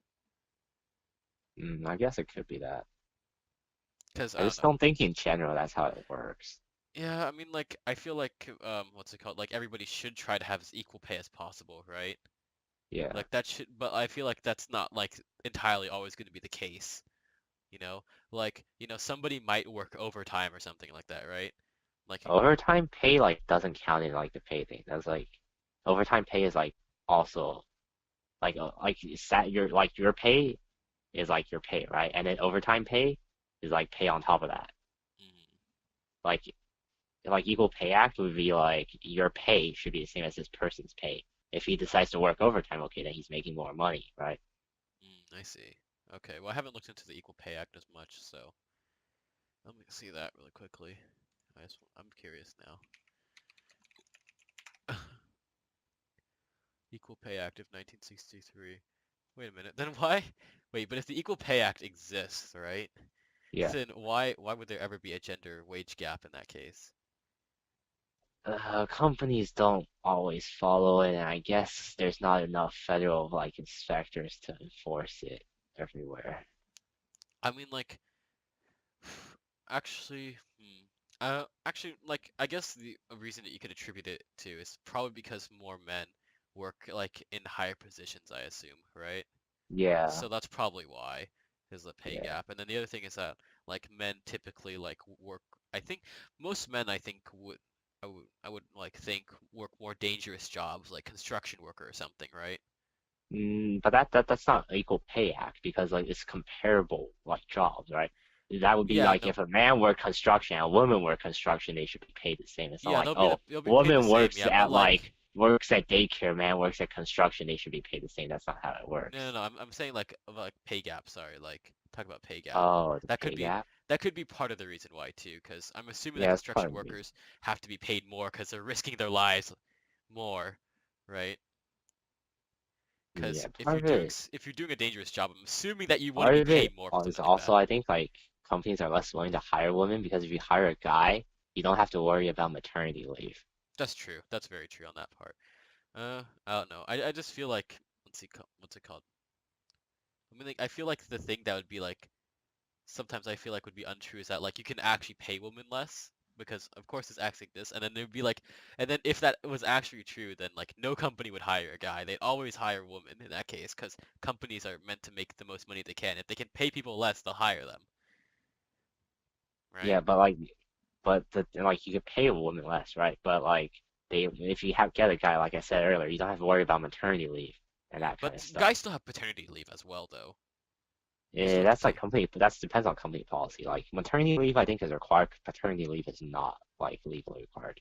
I guess it could be that. because I I don't just know. don't think in general that's how it works. Yeah, I mean, like, I feel like, what's it called? Like, everybody should try to have as equal pay as possible, right? Yeah. Like, that should, but I feel like that's not, like, entirely always going to be the case, you know? Like, somebody might work overtime or something like that, right? Like, Overtime pay like doesn't count in like the pay thing. That's like overtime pay is like also like your pay is like your pay, right? And then overtime pay is like pay on top of that. mm, Like Equal Pay Act would be like your pay should be the same as this person's pay. If he decides to work overtime, okay, then he's making more money, right? I see. Okay, well, I haven't looked into the Equal Pay Act as much, so let me see that really quickly. I'm curious now. Equal Pay Act of 1963. Wait a minute, then why? Wait, but if the Equal Pay Act exists, right? Yeah. Then why would there ever be a gender wage gap in that case? Companies don't always follow it, and I guess there's not enough federal like inspectors to enforce it everywhere. I mean, like, actually, actually, like, I guess the a reason that you could attribute it to is probably because more men work like in higher positions, I assume, right? Yeah, So that's probably why there's a pay yeah. gap. And then the other thing is that like men typically like work. I think most men, I think I would like think work more dangerous jobs like construction worker or something, right? But that's not Equal Pay Act because like it's comparable like jobs, right? That would be Yeah, like no, if a man worked construction and a woman worked construction, they should be paid the same. It's not yeah, like, oh, they'll be paid the woman same, works yeah, but at like works at daycare, man works at construction, they should be paid the same. That's not how it no, no, works. no, I'm saying like pay gap. Sorry, like talk about pay gap. Oh, the That could pay be gap? that could be part of the reason why too, because I'm assuming that Yeah, that's part construction of the reason. workers have to be paid more because they're risking their lives more, right? Because Yeah, part of it if you're doing a dangerous job, I'm assuming that you want to part be of it paid more for is something like also that. I think like companies are less willing to hire women because if you hire a guy, you don't have to worry about maternity leave. That's true. That's very true on that part. I don't know. I just feel like what's it called? I mean, like, I feel like the thing that would be like sometimes I feel like would be untrue is that like you can actually pay women less because of course it's acting this, and then there'd be like, and then if that was actually true, then like no company would hire a guy. They'd always hire a woman in that case because companies are meant to make the most money they can. If they can pay people less, they'll hire them, right? Yeah, but like but like you could pay a woman less, right? But like they if you have get a guy like I said earlier, you don't have to worry about maternity leave and that kind of stuff. Guys still have paternity leave as well, though. You still Yeah, have to that's like pay. company, but that's depends on company policy. Like maternity leave, I think is required. Paternity leave is not like legally required.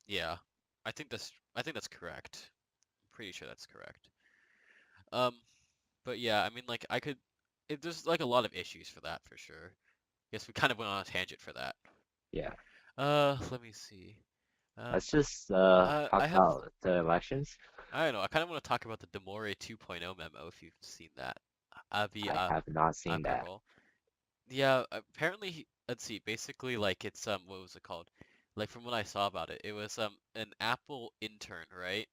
Yeah, I think that's correct. I'm pretty sure that's correct. Um, but yeah, I mean, like I could. There's like a lot of issues for that for sure. Guess we kind of went on a tangent for that. Yeah, Let me see. Um, let's just I talk have. about the elections. I don't know. I kind of want to talk about the Demore 2.0 memo if you've seen that. Avi I have not seen that. Akarol. Yeah, apparently, let's see. Basically, like it's what was it called? Like from what I saw about it, it was an Apple intern, right?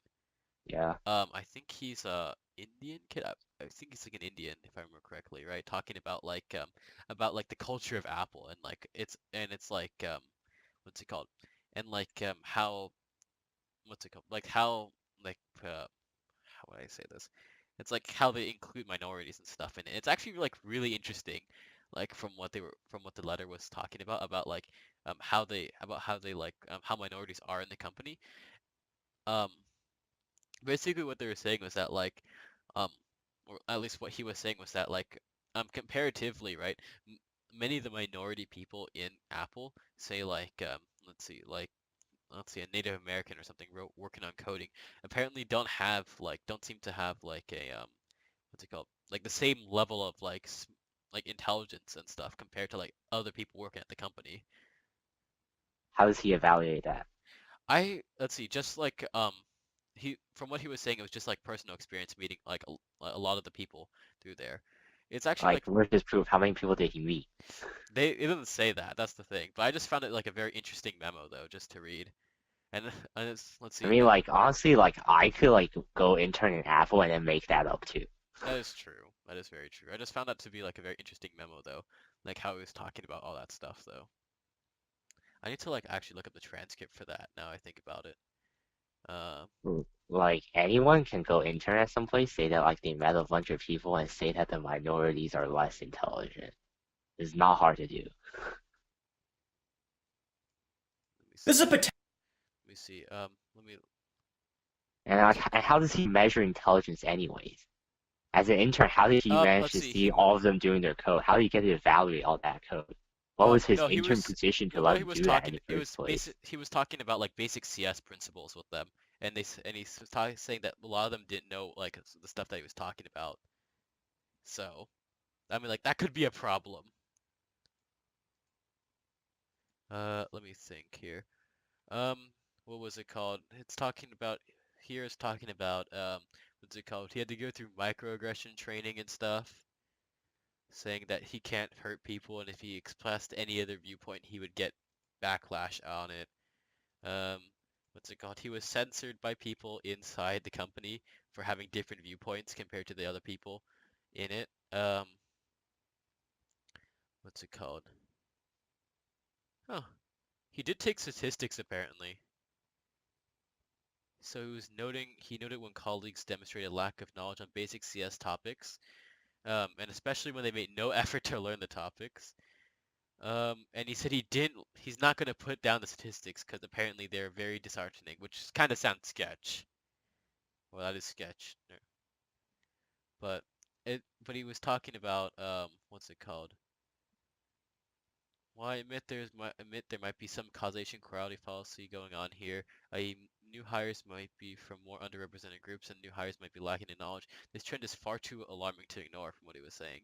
Yeah. I think he's Indian kid. I think he's like an Indian, if I remember correctly, right? Talking about like the culture of Apple and like it's like what's it called? And like how what's it called? Like how like how would I say this? It's like how they include minorities and stuff in it. It's actually like really interesting, like from what the letter was talking about like how they like how minorities are in the company. Um, Basically what they were saying was that like um or at least what he was saying was that like comparatively, right, m many of the minority people in Apple, say like let's see, a Native American or something working on coding, apparently don't seem to have like a what's it called? Like the same level of like like intelligence and stuff compared to like other people working at the company. How does he evaluate that? Let's see, just like he from what he was saying, it was just like personal experience meeting like a lot of the people through there. It's actually Like, like where's his proof? How many people did he meet? it didn't say that. That's the thing. But I just found it like a very interesting memo though, just to read. And and let's I see, mean, and like honestly, like I could like go intern in Apple and then make that up too. that is true. That is very true. I just found that to be like a very interesting memo though, like how he was talking about all that stuff though. I need to like actually look up the transcript for that now I think about it. Uh, Like anyone can go intern at some place, say that like they met a bunch of people and say that the minorities are less intelligent. It's not hard to do. Let me This is a see. potential. Let me see. Let me. And like, What's it and called? how does he measure intelligence anyways? As an intern, how did he manage Let's to see. see all of them doing their code? How did he get to evaluate all that code? What was his No, intern position to well, let no, he him was do that in talking. the It first was place? basic. He was talking about like basic CS principles with them, and saying that a lot of them didn't know like the stuff that he was talking about. So, I mean, like that could be a problem. Let me think here. What was it called? It's talking about here is talking about what's it called? He had to go through microaggression training and stuff, saying that he can't hurt people, and if he expressed any other viewpoint, he would get backlash on it. Um, what's it called? He was censored by people inside the company for having different viewpoints compared to the other people in it. What's it called? Oh, he did take statistics apparently. So he noted when colleagues demonstrated lack of knowledge on basic CS topics, and especially when they made no effort to learn the topics. And he said he's not going to put down the statistics because apparently they're very disheartening, which kind of sounds sketch. Well, that is sketch. But he was talking about what's it called? Well, I admit there might be some causation chorality fallacy going on here. New hires might be from more underrepresented groups, and new hires might be lacking in knowledge. This trend is far too alarming to ignore, from what he was saying.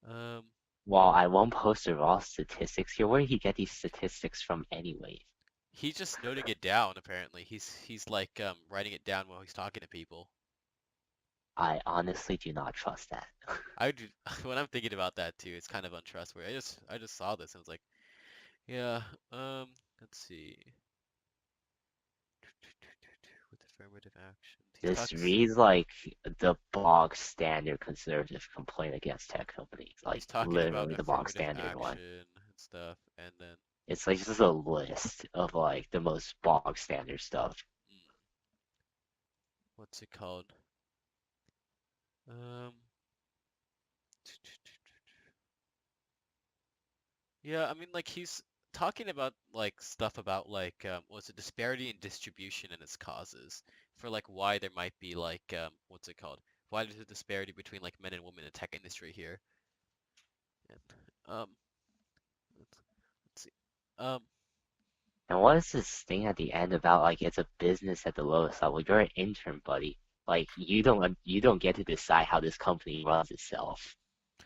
Um, Well, I won't post the raw statistics here. Where did he get these statistics from anyways? he's just noting it down. Apparently, he's like writing it down while he's talking to people. I honestly do not trust that. I do, when I'm thinking about that too, it's kind of untrustworthy. I just saw this and was like, yeah. Let's see. With affirmative action, he This talks. reads like the bog standard conservative complaint against tech companies, like He's talking about literally the bog affirmative standard one. action and stuff, and then It's like just a list of like the most bog standard stuff. mm, what's it called? Um, yeah, I mean, like talking about like stuff about like what's it disparity in distribution and its causes for like why there might be like what's it called? Why there's a disparity between like men and women in the tech industry here. And, let's, let's see. Um, And what is this thing at the end about like it's a business at the lowest level? You're an intern, buddy. Like you don't get to decide how this company runs itself.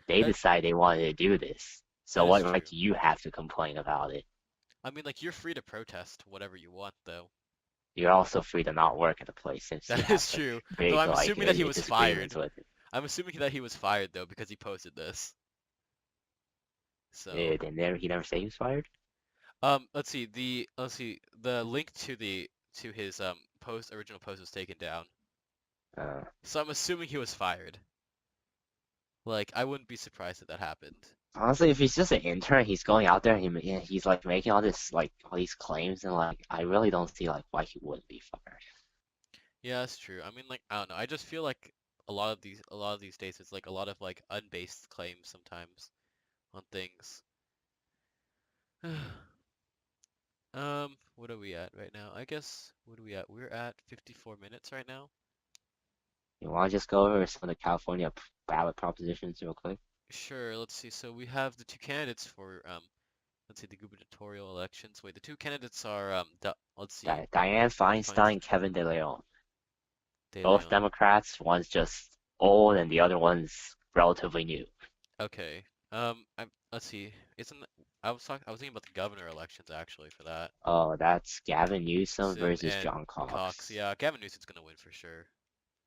They that decide they wanted to do this. So that is what right true. do you have to complain about it? I mean, like you're free to protest whatever you want, though. You're also free to not work at the place since you That have is such true. Though big I'm like assuming that he was disagreements fired. with it. I'm assuming that he was fired though because he posted this. So, He never say he was fired. let's see the link to his original post was taken down. Uh, So I'm assuming he was fired. Like I wouldn't be surprised if that happened. Honestly, if he's just an intern, he's going out there, he's like making all these claims, and like I really don't see like why he wouldn't be fired. Yeah, that's true. I mean, like I don't know. I just feel like a lot of these days it's like a lot of like unbased claims sometimes on things. What are we at right now? I guess what are we at? We're at 54 minutes right now. You want to just go over some of the California ballot propositions real quick? Sure, let's see. So we have the two candidates for let's see the gubernatorial elections. Wait, the two candidates are let's see, Dianne Feinstein, Feinstein, Kevin De Leon, De both Leon. Democrats. One's just old, and the other one's relatively new. Okay. Let's see. Isn't I was thinking about the governor elections actually for that. Oh, that's Gavin Newsom Sim versus and John Cox. Cox. Yeah, Gavin Newsom's gonna win for sure.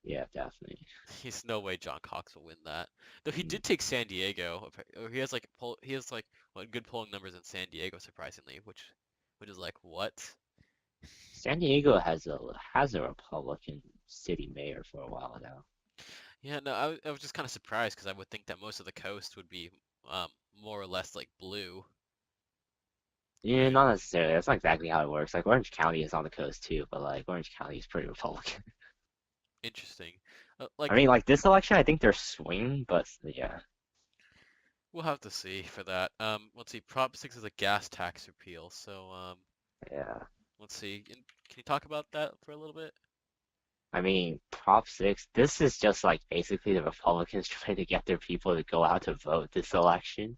Yeah, definitely. He's no way John Cox will win that. Though he Mm. did take San Diego. He has like he has like what, good polling numbers in San Diego surprisingly, which is like what? San Diego has a Republican city mayor for a while now. Yeah, no, I was just kind of surprised because I would think that most of the coast would be more or less like blue, Yeah, right? not necessarily. That's not exactly how it works. Like Orange County is on the coast too, but like Orange County is pretty Republican. Interesting. I Like mean, like this election, I think they're swinging, but yeah, we'll have to see for that. Let's see. Prop 6 is a gas tax repeal. So yeah. let's see. Can you talk about that for a little bit? I mean, Prop 6, this is just like basically the Republicans trying to get their people to go out to vote this election.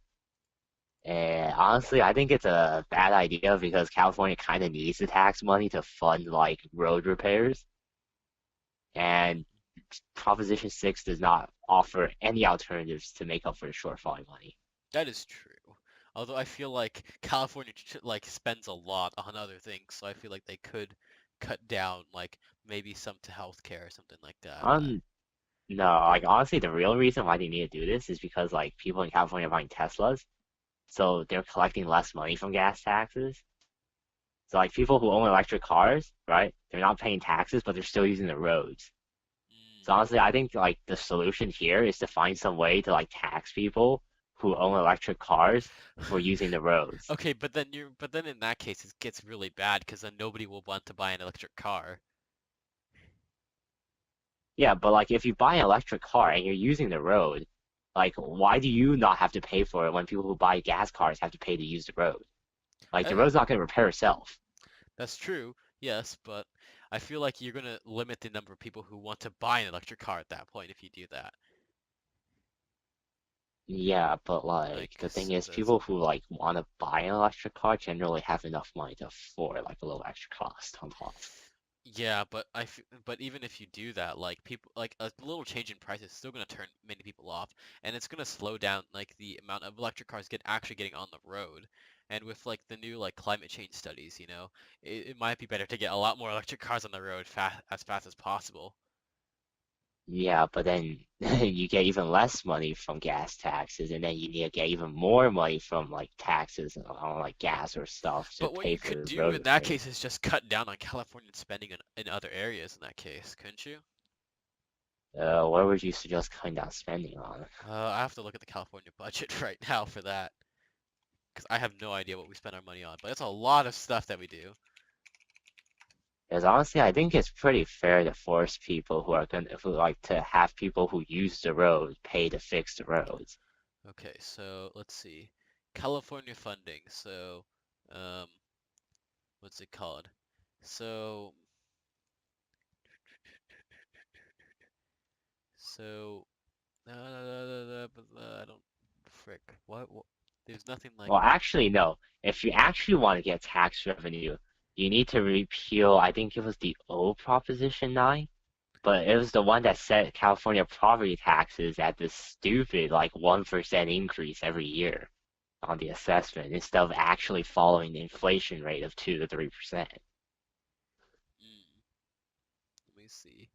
And honestly, I think it's a bad idea because California kind of needs the tax money to fund like road repairs. And Proposition 6 does not offer any alternatives to make up for the shortfall in money. That is true. Although I feel like California like spends a lot on other things, so I feel like they could cut down like maybe some to healthcare or something like that. No, like honestly, the real reason why they need to do this is because like people in California are buying Teslas, so they're collecting less money from gas taxes. So like people who own electric cars, right? They're not paying taxes, but they're still using the roads. So Mm, honestly, I think like the solution here is to find some way to like tax people who own electric cars for mm. using the roads. Okay, but then in that case it gets really bad because then nobody will want to buy an electric car. Yeah, but like if you buy an electric car and you're using the road, like why do you not have to pay for it when people who buy gas cars have to pay to use the road? Like the Uh, road's not going to repair itself. that's true, yes, but I feel like you're gonna limit the number of people who want to buy an electric car at that point if you do that. Yeah, but like Like, the thing is, that's people who like want to buy an electric car generally have enough money to afford like a little extra cost on top. yeah, but even if you do that, like people like a little change in price is still gonna turn many people off, and it's gonna slow down like the amount of electric cars actually getting on the road. And with like the new like climate change studies, it might be better to get a lot more electric cars on the road fast as possible. Yeah, but then you get even less money from gas taxes, and then you need to get even more money from like taxes on like gas or stuff to But what pay you for could the do road in that repairs. case is just cut down on Californian spending in other areas in that case, couldn't you? Where would you suggest cutting down spending on? I have to look at the California budget right now for that, because I have no idea what we spend our money on, but it's a lot of stuff that we do. Because honestly, I think it's pretty fair to force people who like to have people who use the road pay to fix the roads. Okay, so let's see. California funding. So, Um, what's it called? So, so, I don't, frick. What? There's nothing like, Well, actually, no. If you actually want to get tax revenue, you need to repeal, I think it was the old Proposition 9, but it was the one that set California property taxes at this stupid, like, 1% increase every year on the assessment instead of actually following the inflation rate of 2 to 3%. let me see.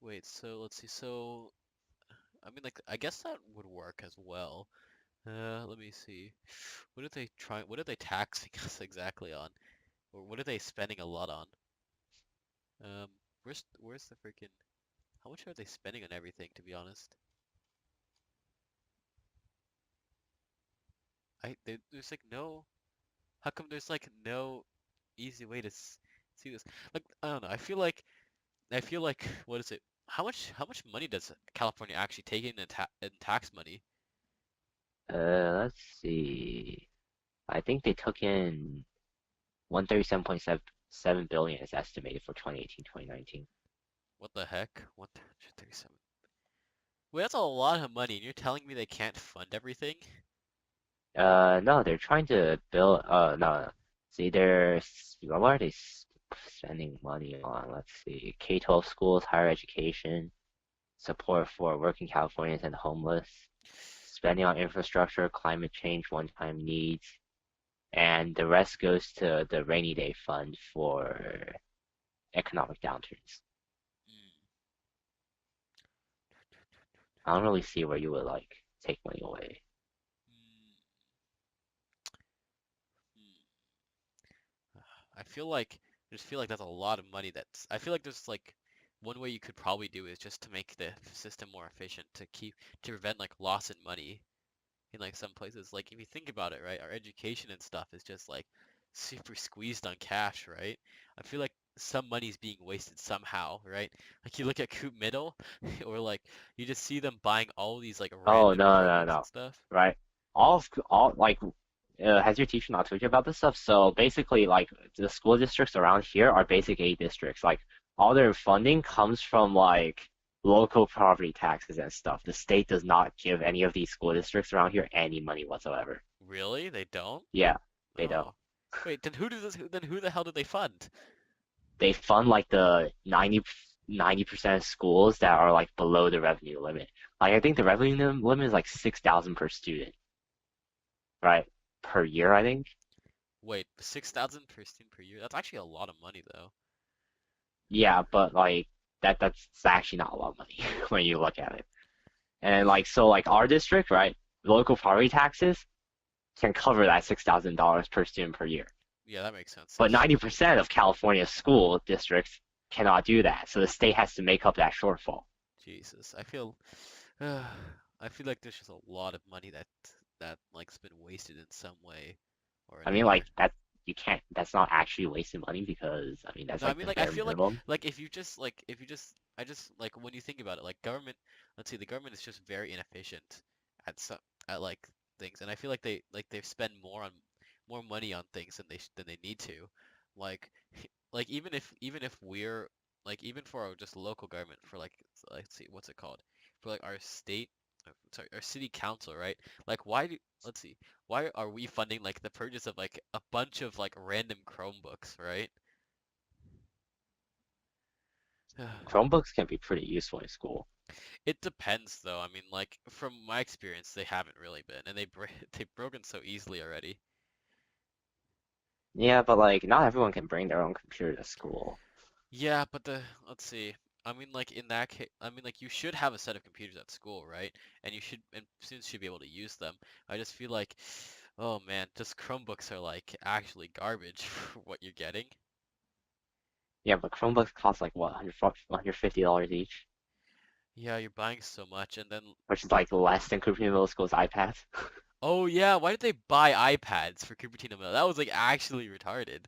Wait, so let's see. So, I mean, like, I guess that would work as well. Let me see. What are they taxing us exactly on? Or what are they spending a lot on? Um, where's the freaking, how much are they spending on everything, to be honest? There's like no, how come there's like no easy way to see this? Like, I don't know. I feel like, what is it? How much money does California actually take in tax money? Let's see. I think they took in 137.7 billion is estimated for 2018, 2019. What the heck? 137. Wait, that's a lot of money, and you're telling me they can't fund everything? No, they're trying to build. No. See, what are they spending money on? Let's see. K-12 schools, higher education, support for working Californians and homeless, spending on infrastructure, climate change, one-time needs, and the rest goes to the rainy day fund for economic downturns. Mm, I don't really see where you would like take money away. mm, mm. I feel like that's a lot of money. I feel like there's like one way you could probably do is just to make the system more efficient to prevent like loss in money in like some places. Like if you think about it, right, our education and stuff is just like super squeezed on cash, right? I feel like some money's being wasted somehow, right? Like you look at Coop Middle, or like you just see them buying all these like Oh random no, no, Chromebooks no. and stuff. Right. All like has your teacher not told you about this stuff? So basically, like the school districts around here are basic aid districts. Like all their funding comes from like local property taxes and stuff. The state does not give any of these school districts around here any money whatsoever. Really? They don't? Yeah, they don't. Oh. Wait, then who the hell did they fund? They fund like the 90% of schools that are like below the revenue limit. Like I think the revenue limit is like 6,000 per student, right? Per year, I think. Wait, 6,000 per student per year? That's actually a lot of money though. Yeah, but like that's actually not a lot of money when you look at it. And Y- like so like our district, right? Local property taxes can cover that $6,000 per student per year. Yeah, that makes sense. But 90% of California school districts cannot do that. So the state has to make up that shortfall. Jesus, I feel like there's just a lot of money that like's been wasted in some way or I mean another. like that you can't that's not actually wasting money because I mean that's No, I like mean the like I bare feel minimum. like if you just I just like when you think about it, like government, let's see, the government is just very inefficient at some at like things, and I feel like they spend more money on things than they need to, like like even if we're like even for our just local government for like let's see what's it called for like our state sorry our city council, right? Like let's see, why are we funding like the purchase of like a bunch of like random Chromebooks, right? Chromebooks can be pretty useful in school. It depends though. I mean, like from my experience, they haven't really been, and they've broken so easily already. Yeah, but like not everyone can bring their own computer to school. Yeah, but let's see. I mean, like in that case, I mean, like you should have a set of computers at school, right? And students should be able to use them. I just feel like, oh man, just Chromebooks are like actually garbage for what you're getting. Yeah, but Chromebooks cost like what, $150 each, Yeah, you're buying so much, and then which is like less than Cupertino Middle School's iPads. oh yeah, why did they buy iPads for Cupertino Mill? That was like actually retarded.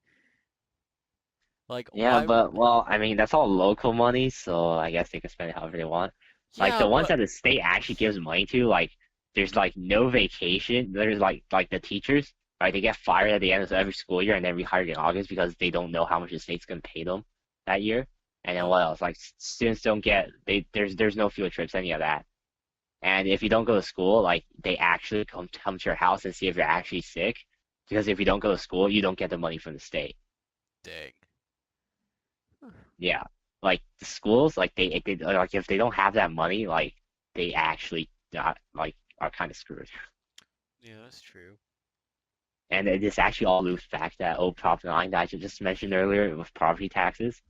Like Yeah, why? but well, I mean that's all local money, so I guess they can spend it however they want. Like Yeah, the ones but that the state actually gives money to, like there's like no vacation. There's like the teachers, right? They get fired at the end of every school year and then rehired in August because they don't know how much the state's gonna pay them that year. And then Oh, what else? Like students don't get there's no field trips, any of that. And if you don't go to school, like they actually come to your house and see if you're actually sick. Because if you don't go to school, you don't get the money from the state. dang. Yeah, like the schools, like they like if they don't have that money, like they actually not like are kind of screwed. Yeah, that's true. And this actually all loops back to that old Prop 9 that I just mentioned earlier with property taxes.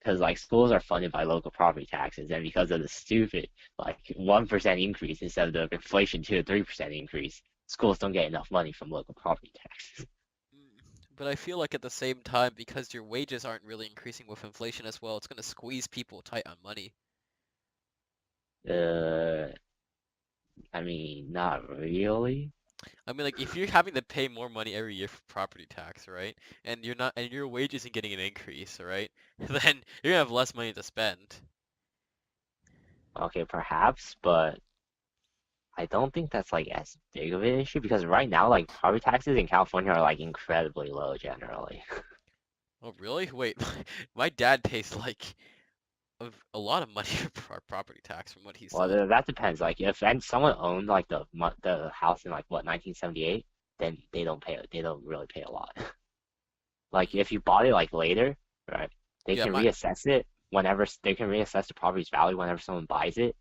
Because like schools are funded by local property taxes, and because of the stupid like 1% increase instead of the inflation 2 to 3% increase, schools don't get enough money from local property taxes. Mm, but I feel like at the same time, because your wages aren't really increasing with inflation as well, it's gonna squeeze people tight on money. Uh, I mean, not really. I mean, like if you're having to pay more money every year for property tax, right? And you're not, and your wage isn't getting an increase, right? Then you're gonna have less money to spend. Okay, perhaps, but I don't think that's like as big of an issue because right now, like property taxes in California are like incredibly low generally. Oh, really? Wait, my dad pays like a lot of money for property tax from what he Well, said. that depends. Like if and someone owned like the house in like what 1978, then they don't really pay a lot. Like Mm. if you bought it like later, right? They Yeah, can my reassess it whenever they can reassess the property's value whenever someone buys it,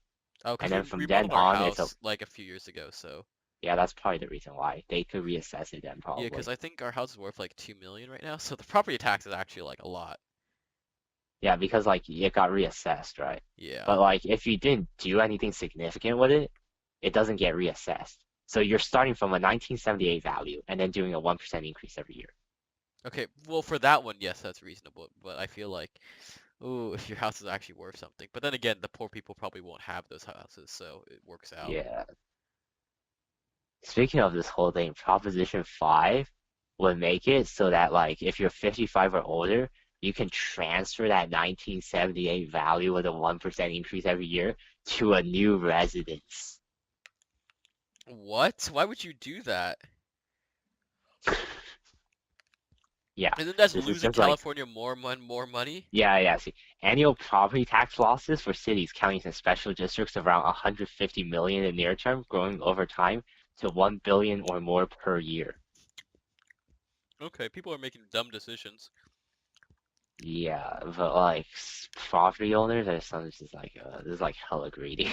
oh, and because we then from then remodeled our on, it's a house like a few years ago, so yeah. That's probably the reason why they could reassess it then yeah, because probably. I think our house is worth like 2 million right now, so the property tax is actually like a lot. Yeah, because like it got reassessed, right? Yeah. But like if you didn't do anything significant with it, it doesn't get reassessed. So you're starting from a 1978 value and then doing a 1% increase every year. Okay, well for that one, yes, that's reasonable, but I feel like, ooh, if your house is actually worth something. But then again, the poor people probably won't have those houses, so it works out. Yeah. Speaking of this whole thing, Proposition 5 would make it so that like if you're 55 or older, you can transfer that 1978 value with a 1% increase every year to a new residence. What? Why would you do that? Yeah, Isn't that this is losing just like California more money? yeah. See, annual property tax losses for cities, counties, and special districts of around 150 million in near term, growing over time to 1 billion or more per year. Okay, people are making dumb decisions. Yeah, but like property owners are some just like this is like hella greedy.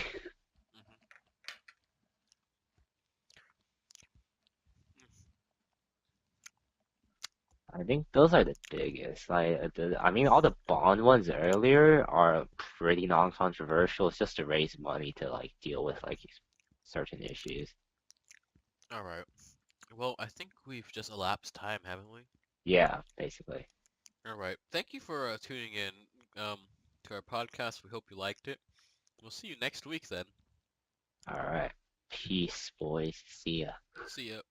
Hmm. I think those are the biggest. I mean, all the bond ones earlier are pretty non-controversial. It's just to raise money to like deal with like certain issues. All right. Well, I think we've just elapsed time, haven't we? Yeah, basically. All right. Thank you for tuning in um, to our podcast. We hope you liked it. We'll see you next week then. All right. Peace, boys. See ya. See ya.